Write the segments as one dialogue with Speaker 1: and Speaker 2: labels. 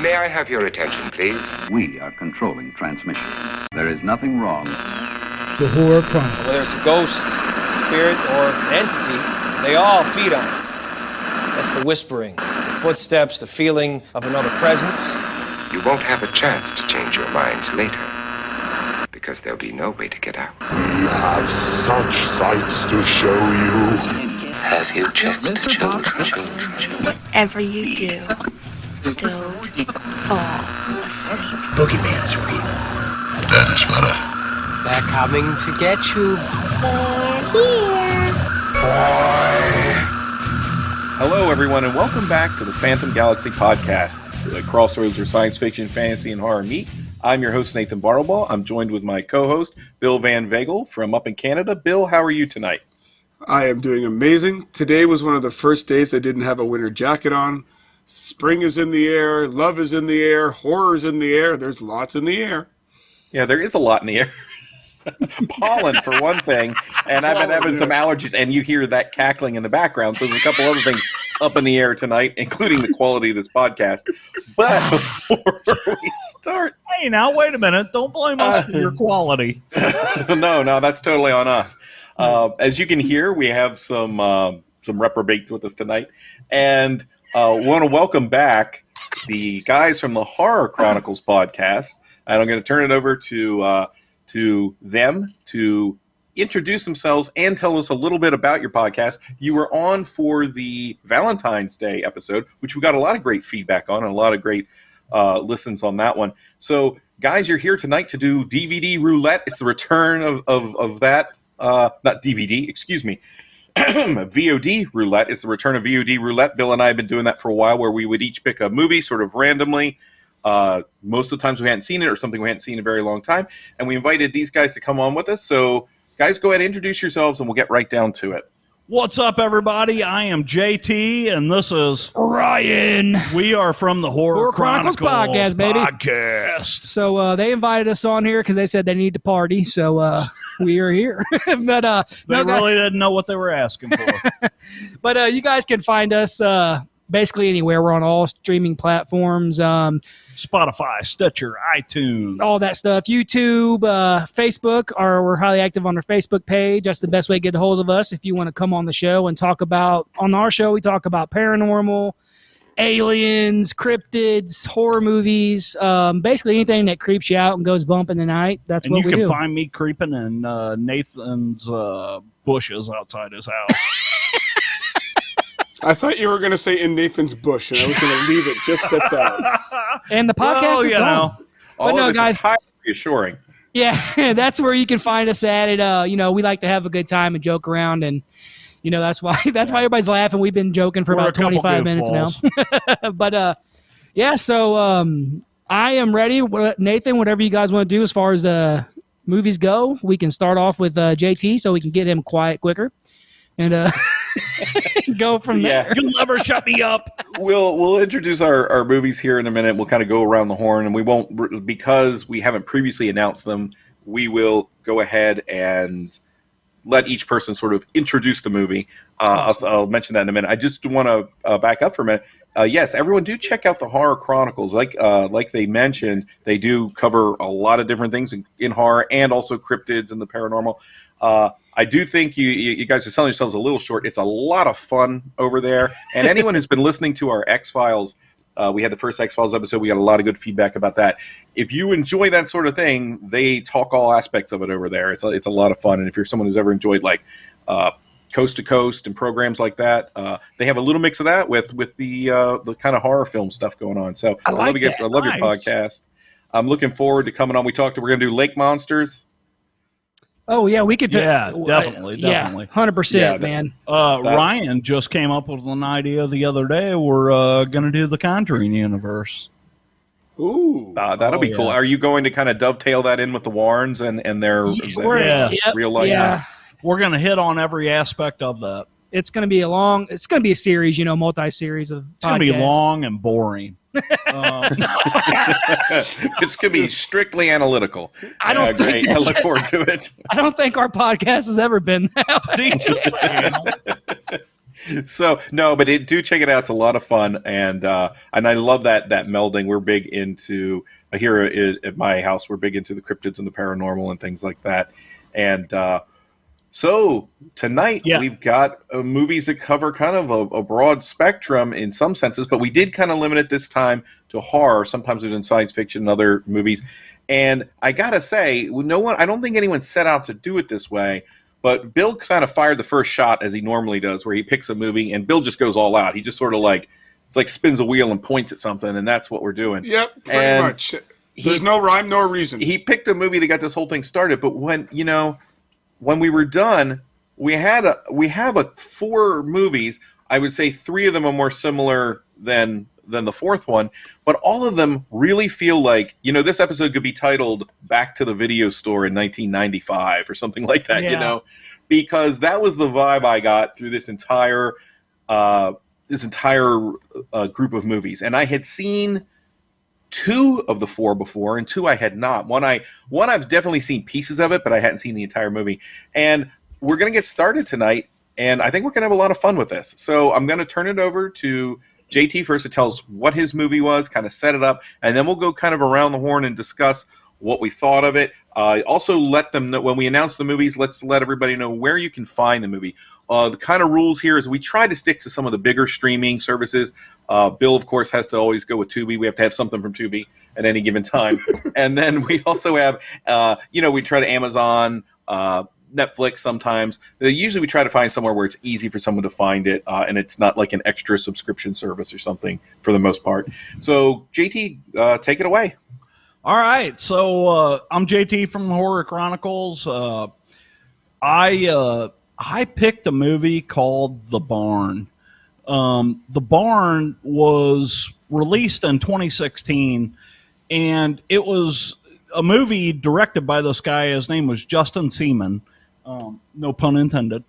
Speaker 1: May I have your attention, please?
Speaker 2: We are controlling transmission. There is nothing wrong.
Speaker 3: The Horror Chronicles.
Speaker 4: Whether it's a ghost, spirit, or an entity, they all feed on it. That's the whispering, the footsteps, the feeling of another presence.
Speaker 1: You won't have a chance to change your minds later, because there'll be no way to get out.
Speaker 5: We have such sights to show you.
Speaker 6: Have you checked the children?
Speaker 7: Whatever you do, don't fall asleep.
Speaker 3: Boogeyman's real.
Speaker 6: That is better.
Speaker 8: They're coming to get you.
Speaker 7: They're here.
Speaker 9: Hello, everyone, and welcome back to the Phantom Galaxy podcast, the crossroads where science fiction, fantasy, and horror meet. I'm your host, Nathan Bartleball. I'm joined with my co-host, Bill Van Vagel from up in Canada. Bill, how are you tonight?
Speaker 10: I am doing amazing. Today was one of the first days I didn't have a winter jacket on. Spring is in the air. Love is in the air. Horror is in the air. There's lots in the air.
Speaker 9: Yeah, there is a lot in the air. Pollen, for one thing, and I've been having some allergies, and you hear that cackling in the background, so there's a couple other things up in the air tonight, including the quality of this podcast. But before we start...
Speaker 11: Hey, now, wait a minute. Don't blame us for your quality.
Speaker 9: No, that's totally on us. As you can hear, we have some reprobates with us tonight, and want to welcome back the guys from the Horror Chronicles podcast, and I'm going to turn it over to them to introduce themselves and tell us a little bit about your podcast. You were on for the Valentine's Day episode, which we got a lot of great feedback on and a lot of great listens on that one. So, guys, you're here tonight to do DVD Roulette. It's the return of that. Not DVD, excuse me. VOD Roulette. It's the return of VOD Roulette. Bill and I have been doing that for a while, where we would each pick a movie sort of randomly. Most of the times we hadn't seen it or something we hadn't seen in a very long time. And we invited these guys to come on with us. So, guys, go ahead and introduce yourselves and we'll get right down to it.
Speaker 11: What's up, everybody? I am JT, and this is
Speaker 3: Ryan.
Speaker 11: We are from the Horror Chronicles
Speaker 3: podcast, baby.
Speaker 11: Podcast.
Speaker 3: So they invited us on here because they said they need to party. So we are here. But
Speaker 11: they really didn't know what they were asking for.
Speaker 3: But you guys can find us basically anywhere. We're on all streaming platforms.
Speaker 11: Spotify, Stitcher, iTunes.
Speaker 3: All that stuff. YouTube, Facebook. We're highly active on our Facebook page. That's the best way to get a hold of us if you want to come on the show and talk about, on our show, we talk about paranormal, aliens, cryptids, horror movies, basically anything that creeps you out and goes bump in the night. That's what we do.
Speaker 11: And you can find me creeping in Nathan's bushes outside his house.
Speaker 10: I thought you were going to say in Nathan's bush, and I was going to leave it just at that.
Speaker 3: And the podcast is done.
Speaker 9: All of this guys, is highly reassuring.
Speaker 3: Yeah, that's where you can find us at. It, we like to have a good time and joke around, and that's why everybody's laughing. We've been joking for about 25 minutes now. But so I am ready. Nathan, whatever you guys want to do as far as the movies go, we can start off with JT so we can get him quiet quicker. And go from there.
Speaker 11: You'll never shut me up.
Speaker 9: We'll introduce our movies here in a minute. We'll kind of go around the horn, and we won't, because we haven't previously announced them, we will go ahead and let each person sort of introduce the movie. I'll mention that in a minute. I just want to back up for a minute. Yes, everyone do check out the Horror Chronicles. Like they mentioned, they do cover a lot of different things in horror and also cryptids and the paranormal. I do think you guys are selling yourselves a little short. It's a lot of fun over there. And anyone who's been listening to our X-Files, we had the first X-Files episode. We got a lot of good feedback about that. If you enjoy that sort of thing, they talk all aspects of it over there. It's a lot of fun. And if you're someone who's ever enjoyed like Coast to Coast and programs like that, they have a little mix of that with the kind of horror film stuff going on. So I love your podcast. I'm looking forward to coming on. We're going to do Lake Monsters.
Speaker 3: Oh, yeah, we could do
Speaker 11: definitely.
Speaker 3: Yeah, 100%, man.
Speaker 11: Ryan just came up with an idea the other day. We're going to do the Conjuring universe.
Speaker 10: Ooh.
Speaker 9: That'll be cool. Are you going to kind of dovetail that in with the Warrens and their real life?
Speaker 11: Yeah. We're going to hit on every aspect of that.
Speaker 3: It's going to be a series, multi-series of
Speaker 11: It's going to be long and boring.
Speaker 9: It's going to be strictly analytical.
Speaker 3: I
Speaker 9: look forward to it.
Speaker 3: I don't think our podcast has ever been that way.
Speaker 9: So no, but do check it out. It's a lot of fun, and I love that melding. We're big into here at my house. We're big into the cryptids and the paranormal and things like that. And so tonight we've got movies that cover kind of a broad spectrum in some senses, but we did kind of limit it this time to horror. Sometimes we've done science fiction and other movies. And I gotta say, I don't think anyone set out to do it this way. But Bill kind of fired the first shot as he normally does, where he picks a movie and Bill just goes all out. He just sort of it's like spins a wheel and points at something, and that's what we're doing.
Speaker 10: Yep, pretty much. There's no rhyme, no reason.
Speaker 9: He picked a movie that got this whole thing started, but when we were done, we have 4 movies. I would say 3 of them are more similar than the fourth one, but all of them really feel like, this episode could be titled Back to the Video Store in 1995 or something like that, because that was the vibe I got through this entire group of movies. And I had seen 2 of the 4 before, and 2 I had not. One I've definitely seen pieces of it, but I hadn't seen the entire movie. And we're going to get started tonight, and I think we're going to have a lot of fun with this. So I'm going to turn it over to JT first to tell us what his movie was, kind of set it up, and then we'll go kind of around the horn and discuss what we thought of it. Also, let them know when we announce the movies. Let's let everybody know where you can find the movie. The kind of rules here is we try to stick to some of the bigger streaming services. Bill, of course, has to always go with Tubi. We have to have something from Tubi at any given time. And then we also have, we try to Amazon, Netflix sometimes. Usually we try to find somewhere where it's easy for someone to find it, and it's not like an extra subscription service or something for the most part. So, JT, take it away.
Speaker 11: All right. So I'm JT from the Horror Chronicles. I picked a movie called The Barn. The Barn was released in 2016, and it was a movie directed by this guy. His name was Justin Seaman. No pun intended.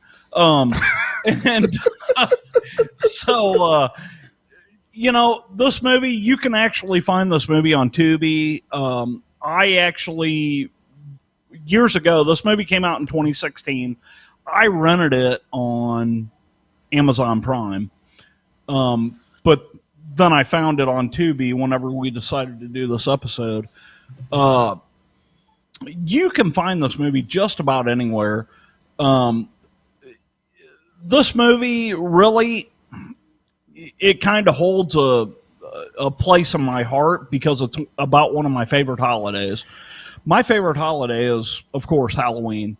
Speaker 11: This movie, you can actually find this movie on Tubi. I actually, years ago, this movie came out in 2016. I rented it on Amazon Prime. But then I found it on Tubi whenever we decided to do this episode. You can find this movie just about anywhere. This movie really, it kind of holds a place in my heart because it's about one of my favorite holidays. My favorite holiday is, of course, Halloween.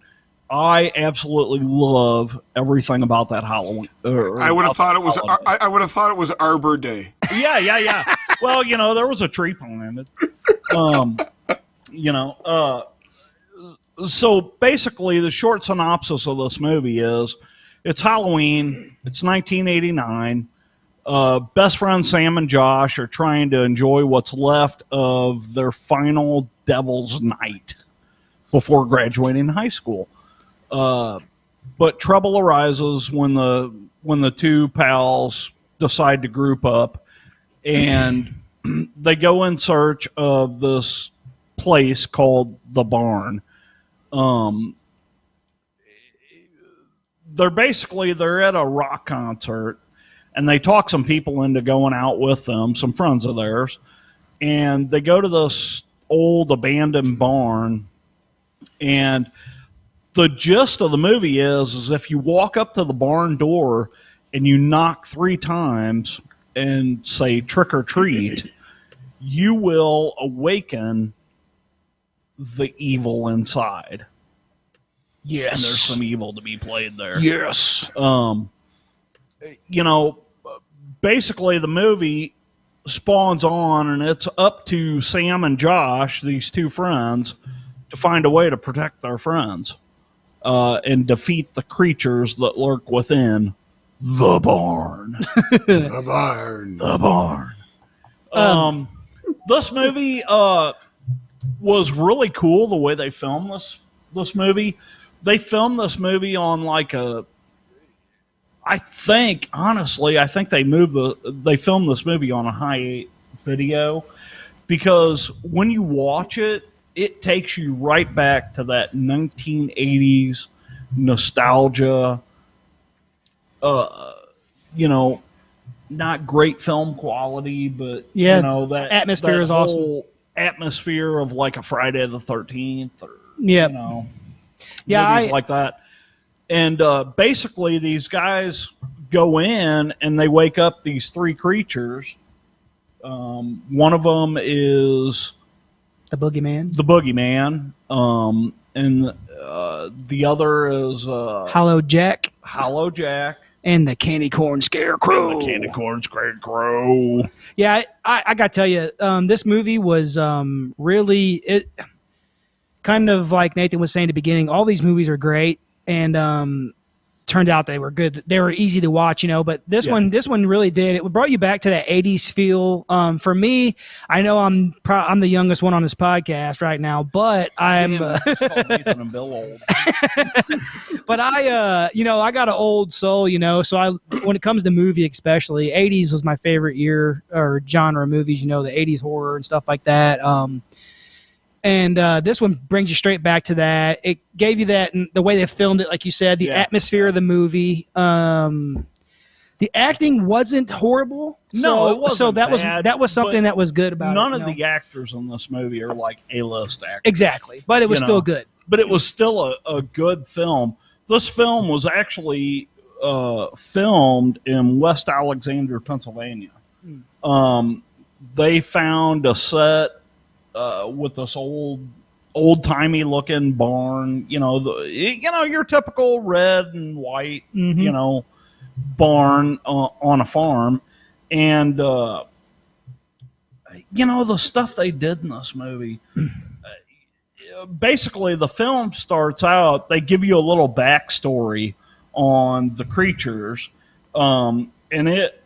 Speaker 11: I absolutely love everything about that Halloween.
Speaker 10: I would have thought it was. I would have thought it was Arbor Day.
Speaker 11: Yeah. Well, there was a tree behind it. So basically, the short synopsis of this movie is: it's Halloween. It's 1989. Best friends Sam and Josh are trying to enjoy what's left of their final Devil's Night before graduating high school. But trouble arises when the 2 pals decide to group up, and they go in search of this place called The Barn. They're at a rock concert, and they talk some people into going out with them, some friends of theirs, and they go to this old abandoned barn, and the gist of the movie is if you walk up to the barn door and you knock 3 times and say trick or treat, you will awaken the evil inside.
Speaker 3: Yes.
Speaker 11: And there's some evil to be played there.
Speaker 3: Yes.
Speaker 11: Basically the movie spawns on, and it's up to Sam and Josh, these 2 friends, to find a way to protect their friends. And defeat the creatures that lurk within the barn.
Speaker 10: The barn.
Speaker 11: The barn. This movie was really cool the way they filmed this movie. They filmed this movie on I think they filmed this movie on a high video, because when you watch it, it takes you right back to that 1980s nostalgia. not great film quality, but
Speaker 3: Yeah,
Speaker 11: that
Speaker 3: atmosphere
Speaker 11: that
Speaker 3: is awesome.
Speaker 11: whole atmosphere of like a Friday the 13th, or
Speaker 3: Yeah.
Speaker 11: movies like that. And basically, these guys go in and they wake up these three creatures. One of them is
Speaker 3: the boogeyman.
Speaker 11: And the other is
Speaker 3: Hollow Jack. And the candy corn scarecrow. Yeah, I got to tell you, this movie was really kind of like Nathan was saying at the beginning. All these movies are great, and turned out they were good. They were easy to watch, but this one really did. It brought you back to that 80s feel. For me, I know I'm the youngest one on this podcast right now, but I'm
Speaker 11: Nathan and Bill old.
Speaker 3: but I got an old soul, so when it comes to movie especially, 80s was my favorite year or genre of movies, the 80s horror and stuff like that. And this one brings you straight back to that. It gave you that, and the way they filmed it, like you said, the atmosphere of the movie. The acting wasn't horrible.
Speaker 11: No, it wasn't
Speaker 3: so that
Speaker 11: bad,
Speaker 3: was something that was good about
Speaker 11: none
Speaker 3: it.
Speaker 11: None of the actors in this movie are like A-list actors.
Speaker 3: Exactly, but it was still good.
Speaker 11: But it was still a good film. This film was actually filmed in West Alexander, Pennsylvania. They found a set with this old-timey looking barn, your typical red and white, barn on a farm. And, the stuff they did in this movie, basically the film starts out, they give you a little backstory on the creatures. And it,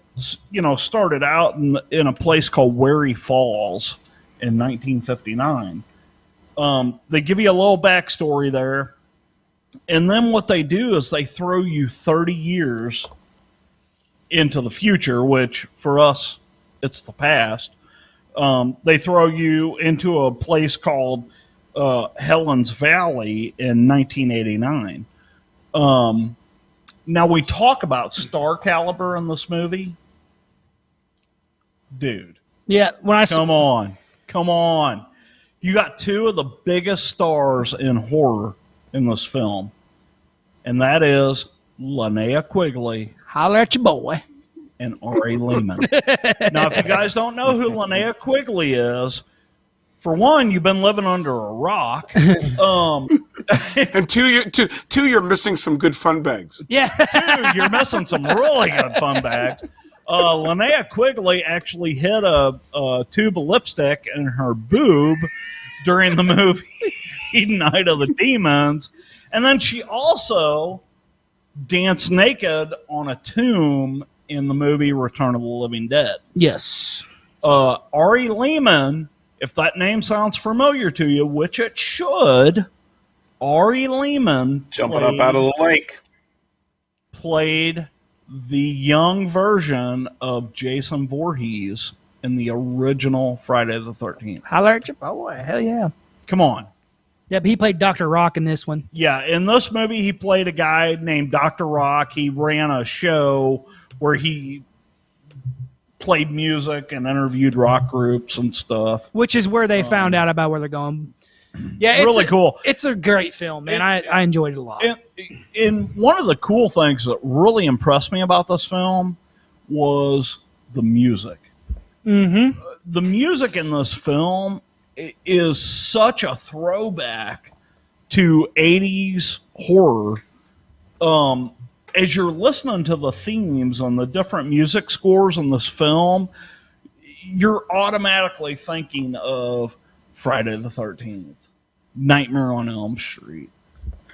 Speaker 11: started out in a place called Wary Falls in 1959. They give you a little backstory there, and then what they do is they throw you 30 years into the future, which for us, it's the past. They throw you into a place called Helen's Valley in 1989. Now, we talk about star caliber in this movie. Dude.
Speaker 3: Yeah,
Speaker 11: Come on. You got two of the biggest stars in horror in this film. And that is Linnea Quigley.
Speaker 3: Holler at your boy.
Speaker 11: And Ari Lehman. Now, if you guys don't know who Linnea Quigley is, for one, you've been living under a rock.
Speaker 10: And two, you're missing some good fun bags.
Speaker 3: Yeah.
Speaker 11: Two, you're missing some really good fun bags. Linnea Quigley actually hid a tube of lipstick in her boob during the movie Night of the Demons. And then she also danced naked on a tomb in the movie Return of the Living Dead.
Speaker 3: Yes.
Speaker 11: Ari Lehman, if that name sounds familiar to you, which it should, Ari Lehman
Speaker 9: jumping up out of the lake
Speaker 11: played the young version of Jason Voorhees in the original Friday the 13th.
Speaker 3: Holler at your boy. Hell yeah.
Speaker 11: Come on.
Speaker 3: Yeah, but he played Dr. Rock in this one.
Speaker 11: Yeah, in this movie, he played a guy named Dr. Rock. He ran a show where he played music and interviewed rock groups and stuff.
Speaker 3: Which is where they found out about where they're going. Yeah,
Speaker 11: really cool.
Speaker 3: It's a great film, man. I enjoyed it a lot.
Speaker 11: And one of the cool things that really impressed me about this film was the music.
Speaker 3: Mm-hmm.
Speaker 11: The music in this film is such a throwback to 80s horror. As you're listening to the themes on the different music scores in this film, you're automatically thinking of Friday the 13th, Nightmare on Elm Street.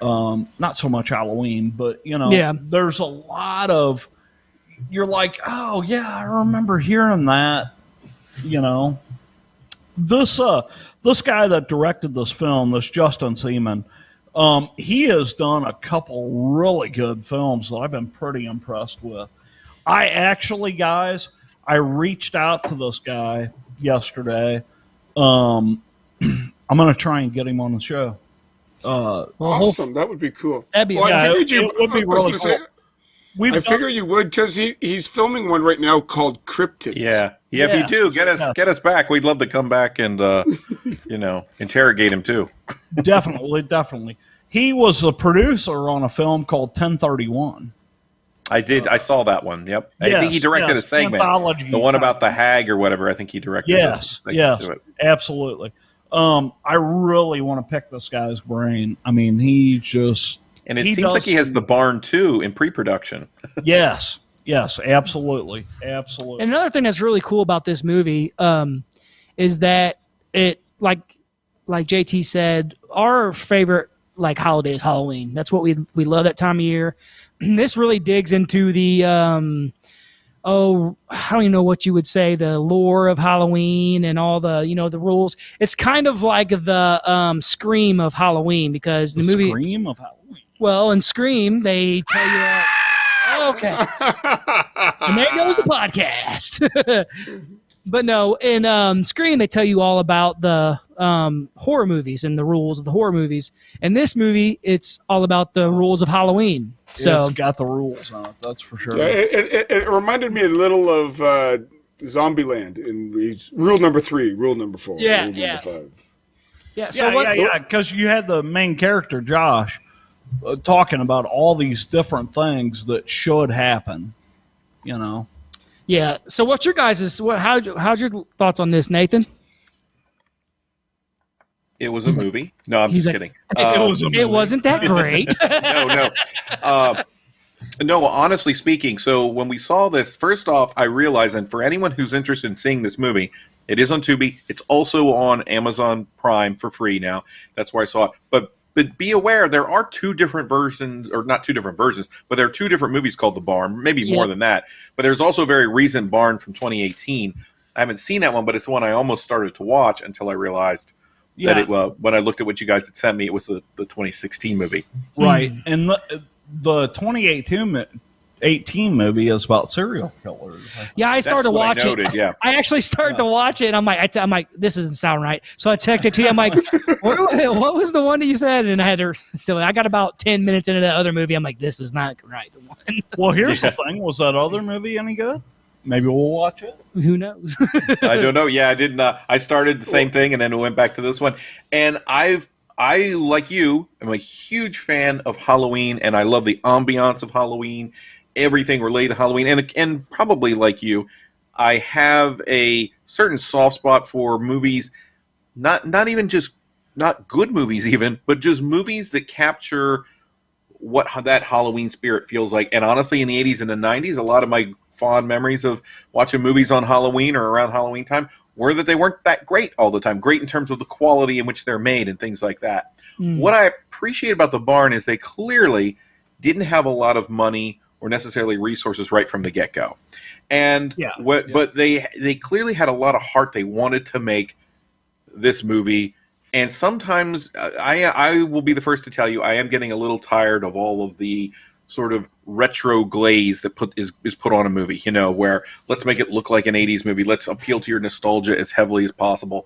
Speaker 11: Not so much Halloween, but, there's a lot of, you're like, oh, yeah, I remember hearing that, This guy that directed this film, this Justin Seaman, he has done a couple really good films that I've been pretty impressed with. I actually, guys, I reached out to this guy yesterday. I'm going to try and get him on the show.
Speaker 10: Awesome. That would be cool.
Speaker 3: That'd be
Speaker 11: it would be really cool.
Speaker 10: I figure you would, because he's filming one right now called Cryptids.
Speaker 9: Yeah. If you do, get us back. We'd love to come back and interrogate him too.
Speaker 11: Definitely. He was a producer on a film called 1031.
Speaker 9: I saw that one. Yep. I think he directed a segment. The one about the hag or whatever. I think he directed.
Speaker 11: Yes. Absolutely. I really want to pick this guy's brain. I mean,
Speaker 9: and it seems like he has the barn too in pre-production.
Speaker 11: Yes, absolutely.
Speaker 3: And another thing that's really cool about this movie is that it, like JT said, our favorite holiday is Halloween. That's what we love that time of year. This really digs into the I don't even know what you would say, the lore of Halloween and all the the rules. It's kind of like the Scream of Halloween, because the movie
Speaker 11: Scream of Halloween.
Speaker 3: Well, in Scream they tell you okay, and there goes the podcast. But no, in Scream they tell you all about the horror movies and the rules of the horror movies. In this movie, it's all about the rules of Halloween. So
Speaker 11: it's got the rules on it, that's for sure.
Speaker 10: Yeah, it reminded me a little of Zombieland in rule number 3, rule number 4, rule number 5.
Speaker 11: Yeah, because you had the main character, Josh, talking about all these different things that should happen,
Speaker 3: Yeah. So what's your guys' how's your thoughts on this, Nathan?
Speaker 9: It was a movie. No, I'm just kidding.
Speaker 3: It wasn't that great.
Speaker 9: No. No, honestly speaking, so when we saw this, first off, I realized, and for anyone who's interested in seeing this movie, it is on Tubi. It's also on Amazon Prime for free now. That's where I saw it. But be aware, there are 2 different versions, or not 2 different versions, but there are 2 different movies called The Barn, maybe more than that. But there's also a very recent Barn from 2018. I haven't seen that one, but it's the one I almost started to watch until I realized that when I looked at what you guys had sent me, it was the 2016 movie.
Speaker 11: Right. And the 2018 movie is about serial killers.
Speaker 3: Yeah, I started to watch it.
Speaker 9: Yeah.
Speaker 3: I actually started to watch it, and I'm like, this doesn't sound right. So I texted it to you. I'm like, what was the one that you said? And I got about 10 minutes into that other movie. I'm like, this is not right.
Speaker 11: Well, here's the thing. Was that other movie any good? Maybe we'll watch it.
Speaker 3: Who knows?
Speaker 9: I don't know. Yeah, I didn't. I started the same thing, and then went back to this one. And I, like you, am a huge fan of Halloween, and I love the ambiance of Halloween, everything related to Halloween. And probably like you, I have a certain soft spot for movies, not even just not good movies even, but just movies that capture what that Halloween spirit feels like. And honestly, in the 80s and the 90s, a lot of my fond memories of watching movies on Halloween or around Halloween time were that they weren't that great all the time. Great in terms of the quality in which they're made and things like that. What I appreciate about The Barn is they clearly didn't have a lot of money or necessarily resources right from the get-go. And but they clearly had a lot of heart. They wanted to make this movie. And sometimes I will be the first to tell you, I am getting a little tired of all of the sort of retro glaze that is put on a movie, where let's make it look like an 80s movie. Let's appeal to your nostalgia as heavily as possible.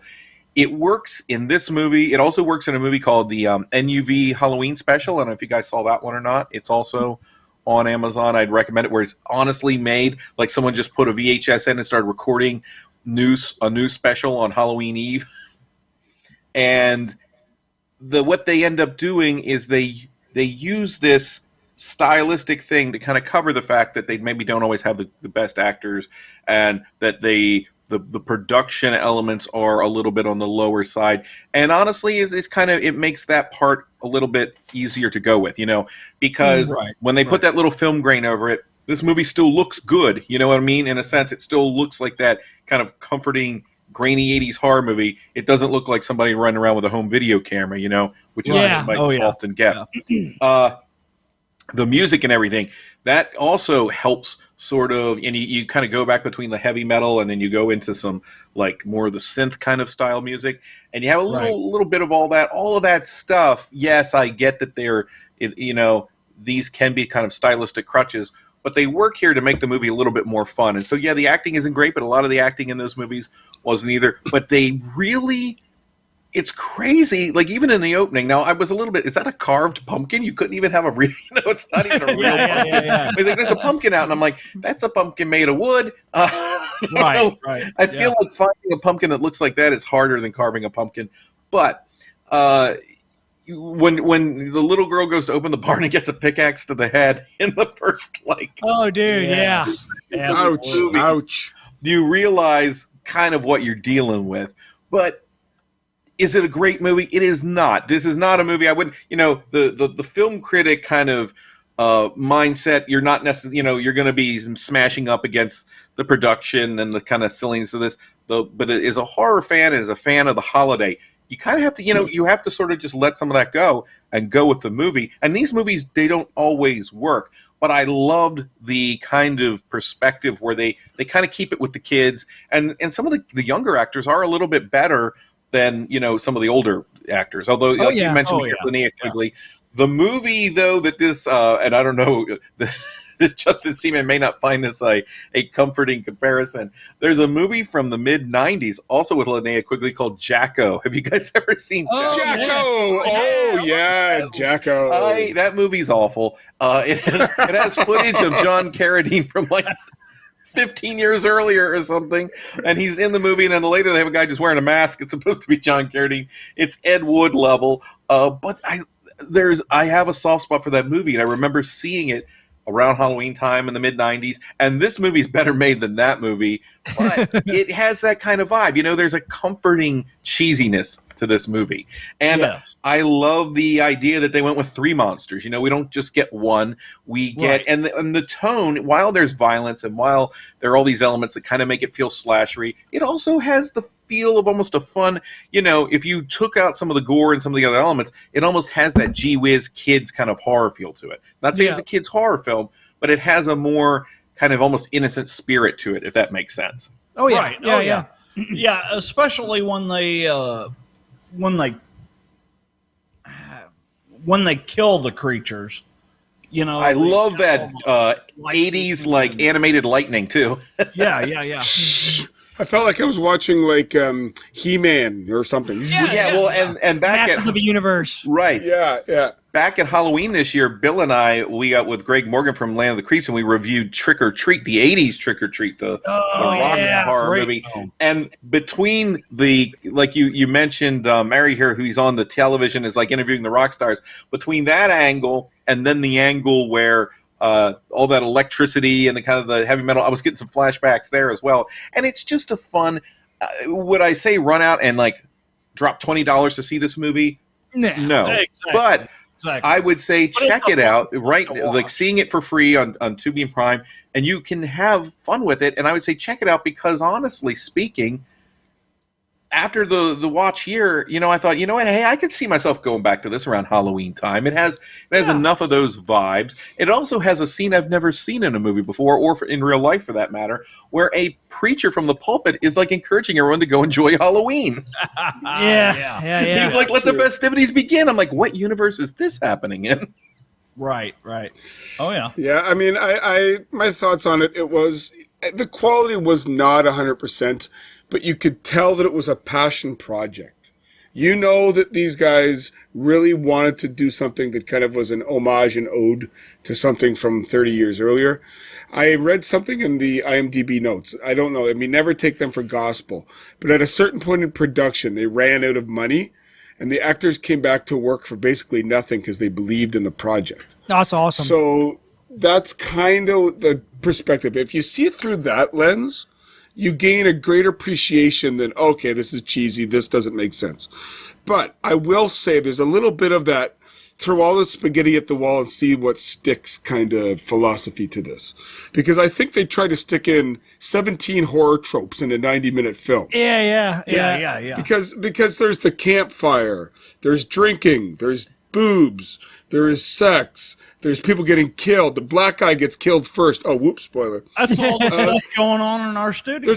Speaker 9: It works in this movie. It also works in a movie called the NUV Halloween Special. I don't know if you guys saw that one or not. It's also on Amazon. I'd recommend it, where it's honestly made like someone just put a VHS in and started recording a news special on Halloween Eve. And what they end up doing is they use this stylistic thing to kind of cover the fact that they maybe don't always have the best actors, and that the production elements are a little bit on the lower side. And honestly, it's kind of, it makes that part a little bit easier to go with, because when they put that little film grain over it, this movie still looks good. You know what I mean? In a sense, it still looks like that kind of comforting, grainy 80s horror movie. It doesn't look like somebody running around with a home video camera, which is what you might often get. Yeah. The music and everything, that also helps sort of, and you kind of go back between the heavy metal and then you go into some like more of the synth kind of style music, and you have a little bit of all of that stuff. Yes, I get that these can be kind of stylistic crutches, but they work here to make the movie a little bit more fun. And so, the acting isn't great, but a lot of the acting in those movies wasn't either. But they really, it's crazy. Like even in the opening, now I was a little bit. Is that a carved pumpkin? You couldn't even have a real. It's not even a real pumpkin. He's like, there's a pumpkin out, and I'm like, that's a pumpkin made of wood.
Speaker 11: Right.
Speaker 9: I feel like finding a pumpkin that looks like that is harder than carving a pumpkin. But when the little girl goes to open the barn and gets a pickaxe to the head in the first
Speaker 3: oh dude, yeah.
Speaker 10: Ouch.
Speaker 9: You realize kind of what you're dealing with, but. Is it a great movie? It is not. This is not a movie I wouldn't, the film critic kind of mindset, you're not necessarily, you're going to be smashing up against the production and the kind of silliness of this. But as a horror fan, as a fan of the holiday, you kind of have to, you have to sort of just let some of that go and go with the movie. And these movies, they don't always work. But I loved the kind of perspective where they kind of keep it with the kids. And some of the younger actors are a little bit better than some of the older actors. Although you mentioned Linnea Quigley, the movie though that this and I don't know, Justin Seaman may not find this a comforting comparison. There's a movie from the mid '90s also with Linnea Quigley called Jacko. Have you guys ever seen Jacko?
Speaker 10: Jacko! Oh yeah, Jacko.
Speaker 9: That movie's awful. It has footage of John Carradine from 15 years earlier or something, and he's in the movie, and then later they have a guy just wearing a mask. It's supposed to be John Carradine. It's Ed Wood level, but I have a soft spot for that movie, and I remember seeing it around Halloween time in the mid 90s, and this movie's better made than that movie, but it has that kind of vibe. There's a comforting cheesiness to this movie, and I love the idea that they went with 3 monsters. We don't just get one, we get and the tone, while there's violence and while there are all these elements that kind of make it feel slashery, it also has the feel of almost a fun, if you took out some of the gore and some of the other elements, it almost has that gee whiz kids kind of horror feel to it. Not saying it's a kids horror film, but it has a more kind of almost innocent spirit to it, if that makes sense.
Speaker 3: Oh yeah.
Speaker 11: Yeah, especially when they kill the creatures.
Speaker 9: I love that 80s animated lightning too.
Speaker 11: Yeah.
Speaker 10: I felt like I was watching He-Man or something.
Speaker 9: Well, and back
Speaker 3: Masters of the Universe.
Speaker 9: Right.
Speaker 10: Yeah.
Speaker 9: Back at Halloween this year, Bill and I, we got with Greg Morgan from Land of the Creeps, and we reviewed Trick or Treat, the 80s Trick or Treat, the rock horror movie. And between like you mentioned, Mary here, who's on the television, is interviewing the rock stars. Between that angle and then the angle where all that electricity and the kind of the heavy metal, I was getting some flashbacks there as well. And it's just a fun, would I say run out and drop $20 to see this movie? No.
Speaker 11: Exactly.
Speaker 9: But I would say check it out, right? Seeing it for free on Tubi and Prime, and you can have fun with it. And I would say check it out because, honestly speaking, after the watch here, I thought, what? Hey, I could see myself going back to this around Halloween time. It has enough of those vibes. It also has a scene I've never seen in a movie before, or in real life for that matter, where a preacher from the pulpit is encouraging everyone to go enjoy Halloween.
Speaker 3: Yeah.
Speaker 9: He's let the festivities begin. I'm like, what universe is this happening in?
Speaker 11: Right. Oh yeah.
Speaker 10: Yeah, I mean, I my thoughts on it. It was the quality was not 100%, but you could tell that it was a passion project. That these guys really wanted to do something that kind of was an homage and ode to something from 30 years earlier. I read something in the IMDb notes. I don't know. I mean, never take them for gospel. But at a certain point in production, they ran out of money, and the actors came back to work for basically nothing because they believed in the project.
Speaker 3: That's awesome.
Speaker 10: So that's kind of the perspective. If you see it through that lens, you gain a greater appreciation than, okay, this is cheesy, this doesn't make sense. But I will say there's a little bit of that throw all the spaghetti at the wall and see what sticks kind of philosophy to this. Because I think they tried to stick in 17 horror tropes in a 90-minute film.
Speaker 3: Yeah.
Speaker 10: Because there's the campfire, there's drinking, there's boobs, there is sex, there's people getting killed. The black guy gets killed first. Oh, whoops, spoiler.
Speaker 11: That's all the stuff going on in our studio.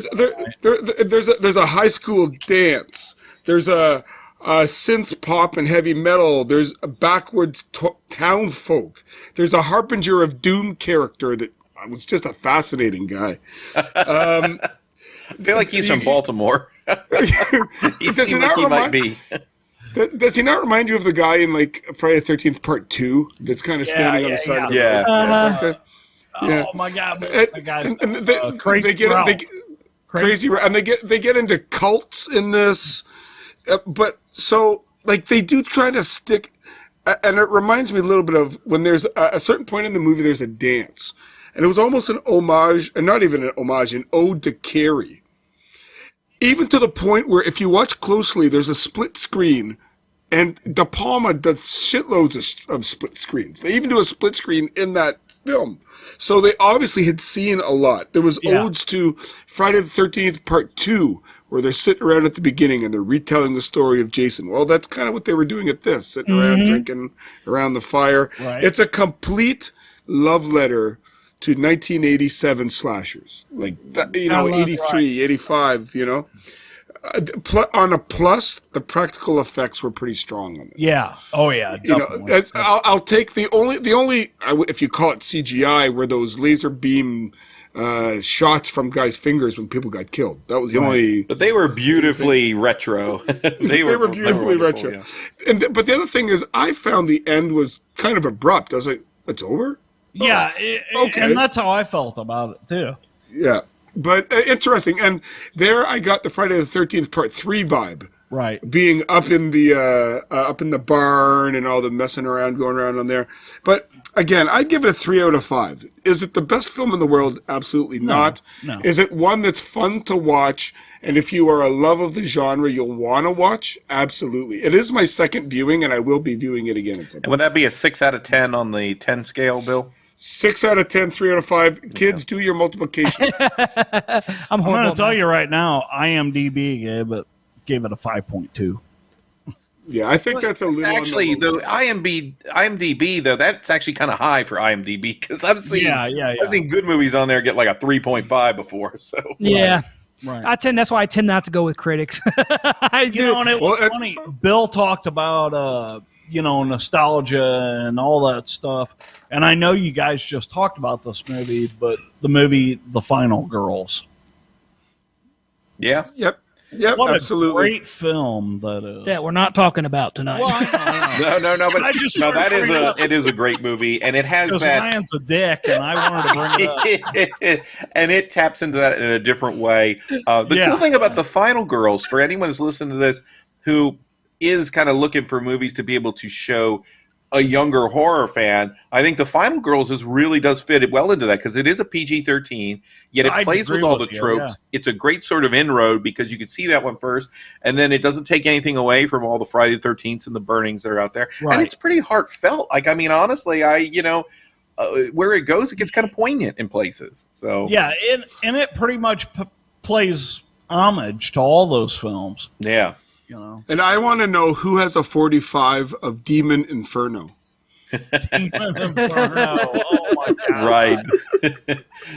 Speaker 10: There's a high school dance. There's a synth pop and heavy metal. There's a backwards town folk. There's a Harbinger of Doom character that was just a fascinating guy.
Speaker 9: I feel like he's from Baltimore. He seems like he might be.
Speaker 10: Does he not remind you of the guy in like Friday the 13th Part 2 that's kind of standing on the side of the road? Okay. Yeah.
Speaker 11: Oh my God!
Speaker 10: Crazy, and they get into cults in this, but so like they do try to stick, and it reminds me a little bit of when there's a certain point in the movie there's a dance, and it was almost an homage, and not even an homage, an ode to Carrie. Even to the point where if you watch closely, there's a split screen, and De Palma does shitloads of split screens. They even do a split screen in that film. So they obviously had seen a lot. There was odes to Friday the 13th Part 2, where they're sitting around at the beginning and they're retelling the story of Jason. Well, that's kind of what they were doing at this, sitting around drinking around the fire.
Speaker 11: Right.
Speaker 10: It's a complete love letter to 1987 slashers, like that, 83, 85, on a plus, the practical effects were pretty strong on this.
Speaker 11: Yeah. Oh yeah. Definitely.
Speaker 10: I'll take the only if you call it CGI, were those laser beam shots from guys' fingers when people got killed. That was the only.
Speaker 9: But they were beautifully retro. they were
Speaker 10: beautifully retro.
Speaker 9: Yeah.
Speaker 10: But the other thing is, I found the end was kind of abrupt. I was like, it's over.
Speaker 11: Yeah,
Speaker 10: okay.
Speaker 11: And that's how I felt about it too.
Speaker 10: Yeah, but interesting. And there, I got the Friday the 13th Part 3 vibe.
Speaker 11: Right,
Speaker 10: being up in the barn and all the messing around going around on there. But again, I'd give it a 3 out of 5. Is it the best film in the world? Absolutely not.
Speaker 11: No.
Speaker 10: Is it one that's fun to watch? And if you are a love of the genre, you'll want to watch? Absolutely. It is my second viewing, and I will be viewing it again at some point.
Speaker 9: And would that be a 6 out of 10 on the 10 scale, Bill?
Speaker 10: 6 out of 10, 3 out of 5. Kids, do your multiplication.
Speaker 11: I'm going to tell you right now, IMDb gave it a 5.2.
Speaker 10: Yeah, I think that's a little.
Speaker 9: Actually, the IMDb though, that's actually kind of high for IMDb because I've seen good movies on there get like a 3.5 before. So
Speaker 3: yeah.
Speaker 11: Right.
Speaker 3: That's why I tend not to go with critics.
Speaker 11: And it was funny. Bill talked about nostalgia and all that stuff. And I know you guys just talked about this movie, but the movie The Final Girls.
Speaker 9: Yeah.
Speaker 10: Yep,
Speaker 11: what
Speaker 10: absolutely.
Speaker 11: A great film that is.
Speaker 3: Yeah, we're not talking about tonight.
Speaker 9: No, but it is a great movie, and it has that.
Speaker 11: Ryan's a dick, and I wanted to bring it up.
Speaker 9: And it taps into that in a different way. The cool thing about The Final Girls, for anyone who's listening to this, who is kind of looking for movies to be able to show a younger horror fan, I think The Final Girls really does fit it well into that because it is a PG-13, yet it plays with all the tropes. Yeah. It's a great sort of inroad because you can see that one first, and then it doesn't take anything away from all the Friday the 13th and the burnings that are out there. Right. And it's pretty heartfelt. Like, I mean, honestly, where it goes, it gets kind of poignant in places. So
Speaker 11: yeah, and it pretty much plays homage to all those films.
Speaker 9: Yeah.
Speaker 10: And I want to know who has a 45 of Demon Inferno.
Speaker 11: Demon Inferno. Oh my God.
Speaker 9: Right.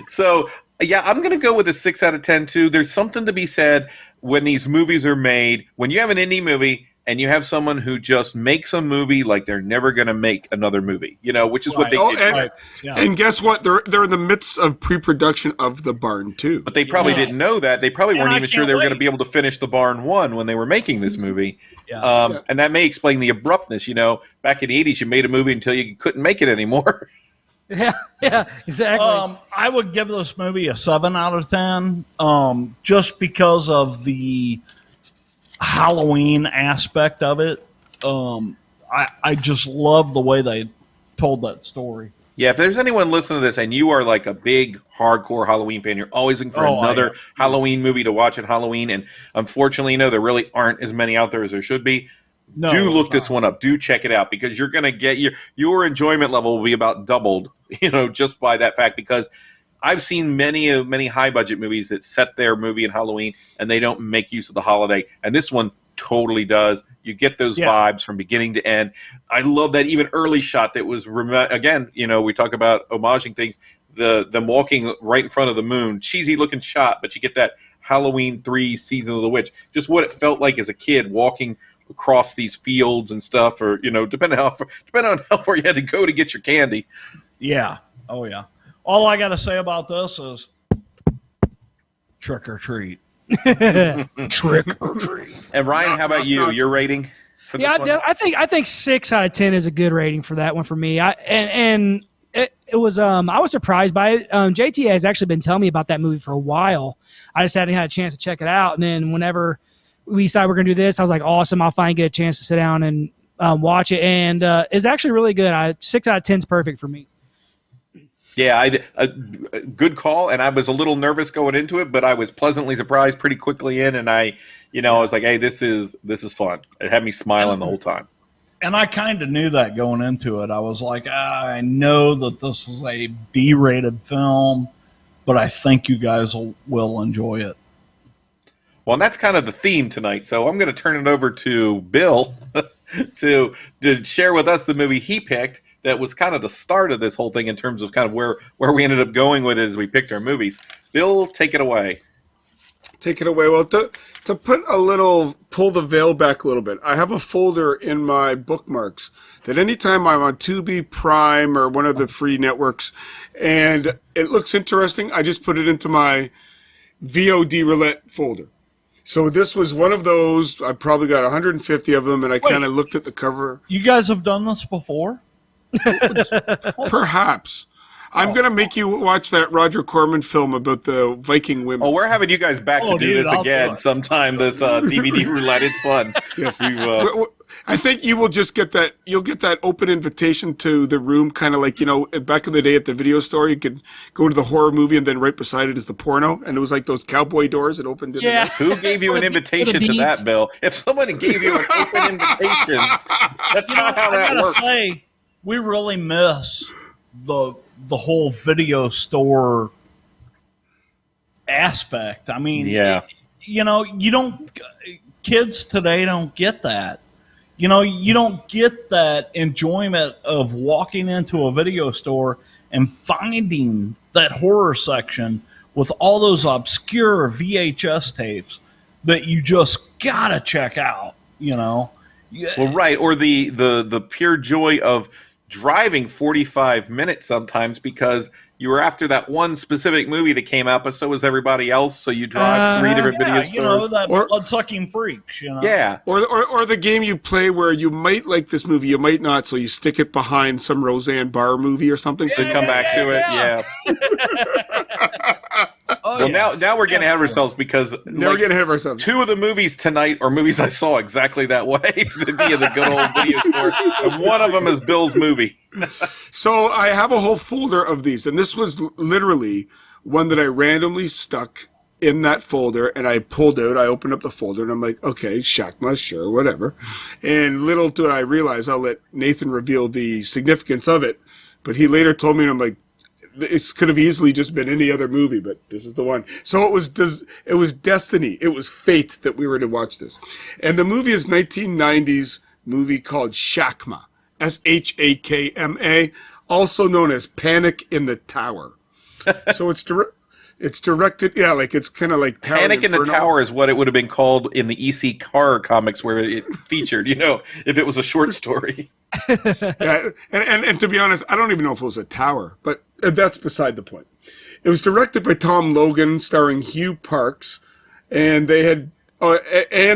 Speaker 9: So, yeah, I'm going to go with a 6 out of 10 too. There's something to be said when these movies are made. When you have an indie movie and you have someone who just makes a movie like they're never going to make another movie, which is what they did.
Speaker 10: And guess what? They're in the midst of pre-production of The Barn 2.
Speaker 9: But they probably didn't know that. They probably weren't even sure they were going to be able to finish The Barn 1 when they were making this movie.
Speaker 11: Yeah.
Speaker 9: And that may explain the abruptness. Back in the 80s, you made a movie until you couldn't make it anymore.
Speaker 3: Yeah, exactly.
Speaker 11: I would give this movie a 7 out of 10 just because of the Halloween aspect of it. I just love the way they told that story.
Speaker 9: Yeah, if there's anyone listening to this and you are like a big hardcore Halloween fan, you're always looking for another Halloween movie to watch at Halloween, and unfortunately, there really aren't as many out there as there should be. Do look this one up. Do check it out because you're going to get your enjoyment level will be about doubled, just by that fact because I've seen many high budget movies that set their movie in Halloween and they don't make use of the holiday. And this one totally does. You get those vibes from beginning to end. I love that even early shot that was, again, we talk about homaging things, them walking right in front of the moon, cheesy looking shot, but you get that Halloween 3 Season of the Witch, just what it felt like as a kid walking across these fields and stuff, or, depending on how far you had to go to get your candy.
Speaker 11: Yeah. Oh yeah. All I got to say about this is trick or treat.
Speaker 3: Trick or treat.
Speaker 9: And Ryan, how about you? Your rating? For this one?
Speaker 3: I think 6 out of 10 is a good rating for that one for me. It was I was surprised by it. JT has actually been telling me about that movie for a while. I just hadn't had a chance to check it out, and then whenever we decided we're gonna do this, I was like, awesome! I'll finally get a chance to sit down and watch it, and it's actually really good. 6 out of 10 is perfect for me.
Speaker 9: Yeah, a good call, and I was a little nervous going into it, but I was pleasantly surprised pretty quickly in, and I was like, hey, this is fun. It had me smiling the whole time.
Speaker 11: And I kind of knew that going into it. I was like, I know that this is a B-rated film, but I think you guys will enjoy it.
Speaker 9: Well, and that's kind of the theme tonight, so I'm going to turn it over to Bill to share with us the movie he picked that was kind of the start of this whole thing in terms of kind of where we ended up going with it as we picked our movies. Bill, take it away.
Speaker 10: Take it away. Well, to pull the veil back a little bit, I have a folder in my bookmarks that anytime I'm on Tubi, Prime, or one of the free networks, and it looks interesting, I just put it into my VOD Roulette folder. So this was one of those. I probably got 150 of them, and I kind of looked at the cover.
Speaker 11: You guys have done this before?
Speaker 10: Perhaps. I'm going to make you watch that Roger Corman film about the Viking women.
Speaker 9: Oh, we're having you guys back to do this again sometime, this DVD roulette. It's fun.
Speaker 10: Yes. I think you will just get that. You'll get that open invitation to the room, kind of like, back in the day at the video store, you could go to the horror movie and then right beside it is the porno. And it was like those cowboy doors that opened.
Speaker 3: Yeah.
Speaker 9: Who gave you an invitation to that, Bill? If someone gave you an open invitation, that's not how that works.
Speaker 11: Say, we really miss the whole video store aspect. I mean, kids today don't get that. You don't get that enjoyment of walking into a video store and finding that horror section with all those obscure VHS tapes that you just gotta check out, Well,
Speaker 9: right. Or the pure joy of driving 45 minutes sometimes because you were after that one specific movie that came out, but so was everybody else. So you drive 3 different video stores.
Speaker 11: That blood-sucking freaks,
Speaker 9: Yeah.
Speaker 10: Or the game you play where you might like this movie, you might not, so you stick it behind some Roseanne Barr movie or something.
Speaker 9: So come back to it. Yeah. Now we're getting ahead of ourselves because
Speaker 10: now we're getting ahead of ourselves.
Speaker 9: 2 of the movies tonight are movies I saw exactly that way via the good old video store, and one of them is Bill's movie.
Speaker 10: So I have a whole folder of these, and this was literally one that I randomly stuck in that folder, and I pulled out. I opened up the folder, and I'm like, okay, Shakma, sure, whatever. And little did I realize, I'll let Nathan reveal the significance of it, but he later told me, and I'm like, it could have easily just been any other movie, but this is the one. So it was destiny. It was fate that we were to watch this. And the movie is 1990s movie called Shakma, Shakma, also known as Panic in the Tower. So it's directed, it's kind of like Tower
Speaker 9: Panic in the
Speaker 10: Inferno.
Speaker 9: Tower is what it would have been called in the E.C. Carr comics where it featured, if it was a short story.
Speaker 10: Yeah, and to be honest, I don't even know if it was a tower, but that's beside the point. It was directed by Tom Logan, starring Hugh Parks, and they had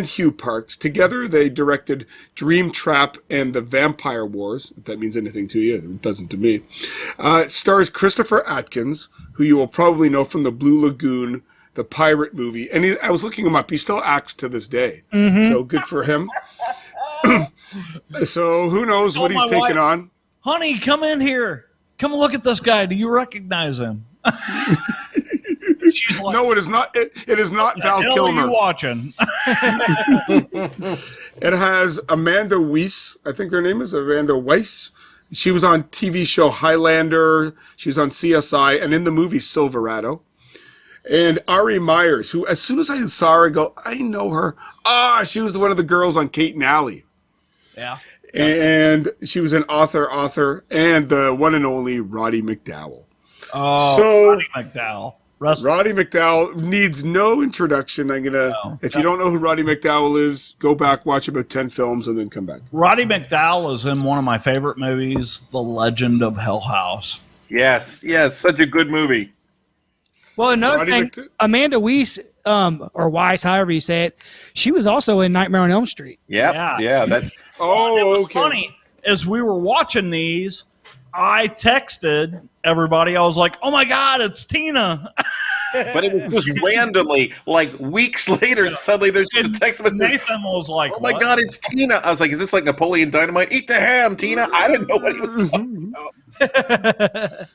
Speaker 10: Hugh Parks together. They directed Dream Trap and The Vampire Wars. If that means anything to you, it doesn't to me. It stars Christopher Atkins, who you will probably know from the Blue Lagoon, the pirate movie, and I was looking him up. He still acts to this day, so good for him. So who knows what he's taking on?
Speaker 11: Honey, come in here. Come look at this guy. Do you recognize him? She's like,
Speaker 10: no, it is not. It is not Val Kilmer.
Speaker 11: Are you watching?
Speaker 10: It has Amanda Weiss. I think her name is Amanda Weiss. She was on TV show Highlander. She's on CSI and in the movie Silverado. And Ari Myers, who as soon as I saw her, I go, I know her. She was one of the girls on Kate and Alley.
Speaker 11: Yeah.
Speaker 10: And she was an author, and the one and only Roddy McDowall.
Speaker 11: Roddy McDowall.
Speaker 10: Roddy McDowall needs no introduction. If you don't know who Roddy McDowall is, go back, watch about 10 films, and then come back.
Speaker 11: Roddy McDowall is in one of my favorite movies, The Legend of Hell House.
Speaker 9: Yes, such a good movie.
Speaker 3: Well, another thing, Amanda Weiss, or Weiss, however you say it, she was also in Nightmare on Elm Street.
Speaker 9: Yeah, that's...
Speaker 11: Oh, it was funny. As we were watching these, I texted everybody. I was like, "Oh my God, it's Tina!"
Speaker 9: But it was just randomly, like weeks later, suddenly there's just a text message.
Speaker 11: Nathan was like,
Speaker 9: "Oh my God, it's Tina!" I was like, "Is this like Napoleon Dynamite? Eat the ham, Tina!" I didn't know what he was talking about.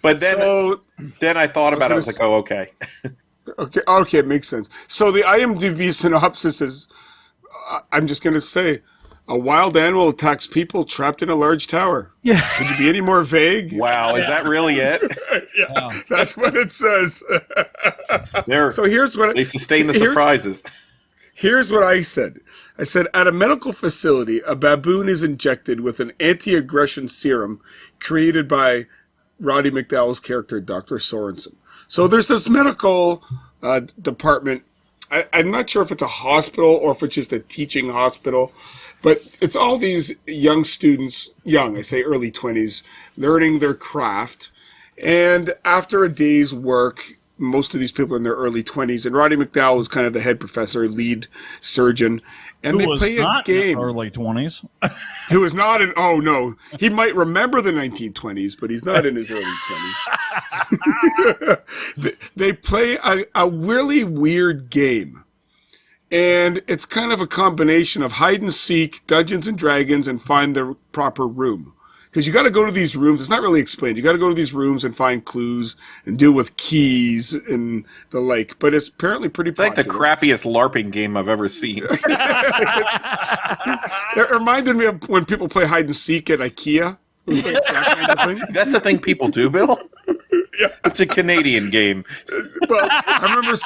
Speaker 9: But then I thought about it. I was like, "Oh, okay."
Speaker 10: Okay, it makes sense. So the IMDb synopsis is, I'm just going to say, a wild animal attacks people trapped in a large tower.
Speaker 3: Yeah.
Speaker 10: Could you be any more vague?
Speaker 9: Wow, is that really it?
Speaker 10: Yeah, that's what it says. So here's what
Speaker 9: they sustain the surprises.
Speaker 10: Here's what I said. I said, at a medical facility, a baboon is injected with an anti-aggression serum created by Roddy McDowall's character, Dr. Sorensen. So there's this medical department. I'm not sure if it's a hospital or if it's just a teaching hospital, but it's all these young students, I say early 20s, learning their craft. And after a day's work, most of these people are in their early 20s, and Roddy McDowall is kind of the head professor, lead surgeon, and they play a game.
Speaker 11: Early 20s.
Speaker 10: Who is not in? Oh no, he might remember the 1920s, but he's not in his early 20s. They play a really weird game, and it's kind of a combination of hide and seek, Dungeons and Dragons, and find the proper room. Because you got to go to these rooms. It's not really explained. You got to go to these rooms and find clues and deal with keys and the like. But it's apparently pretty popular.
Speaker 9: It's like the crappiest LARPing game I've ever seen.
Speaker 10: It reminded me of when people play hide and seek at IKEA. Like that kind of thing.
Speaker 9: That's a thing people do, Bill?
Speaker 10: Yeah.
Speaker 9: It's a Canadian game.
Speaker 10: Well, I remember...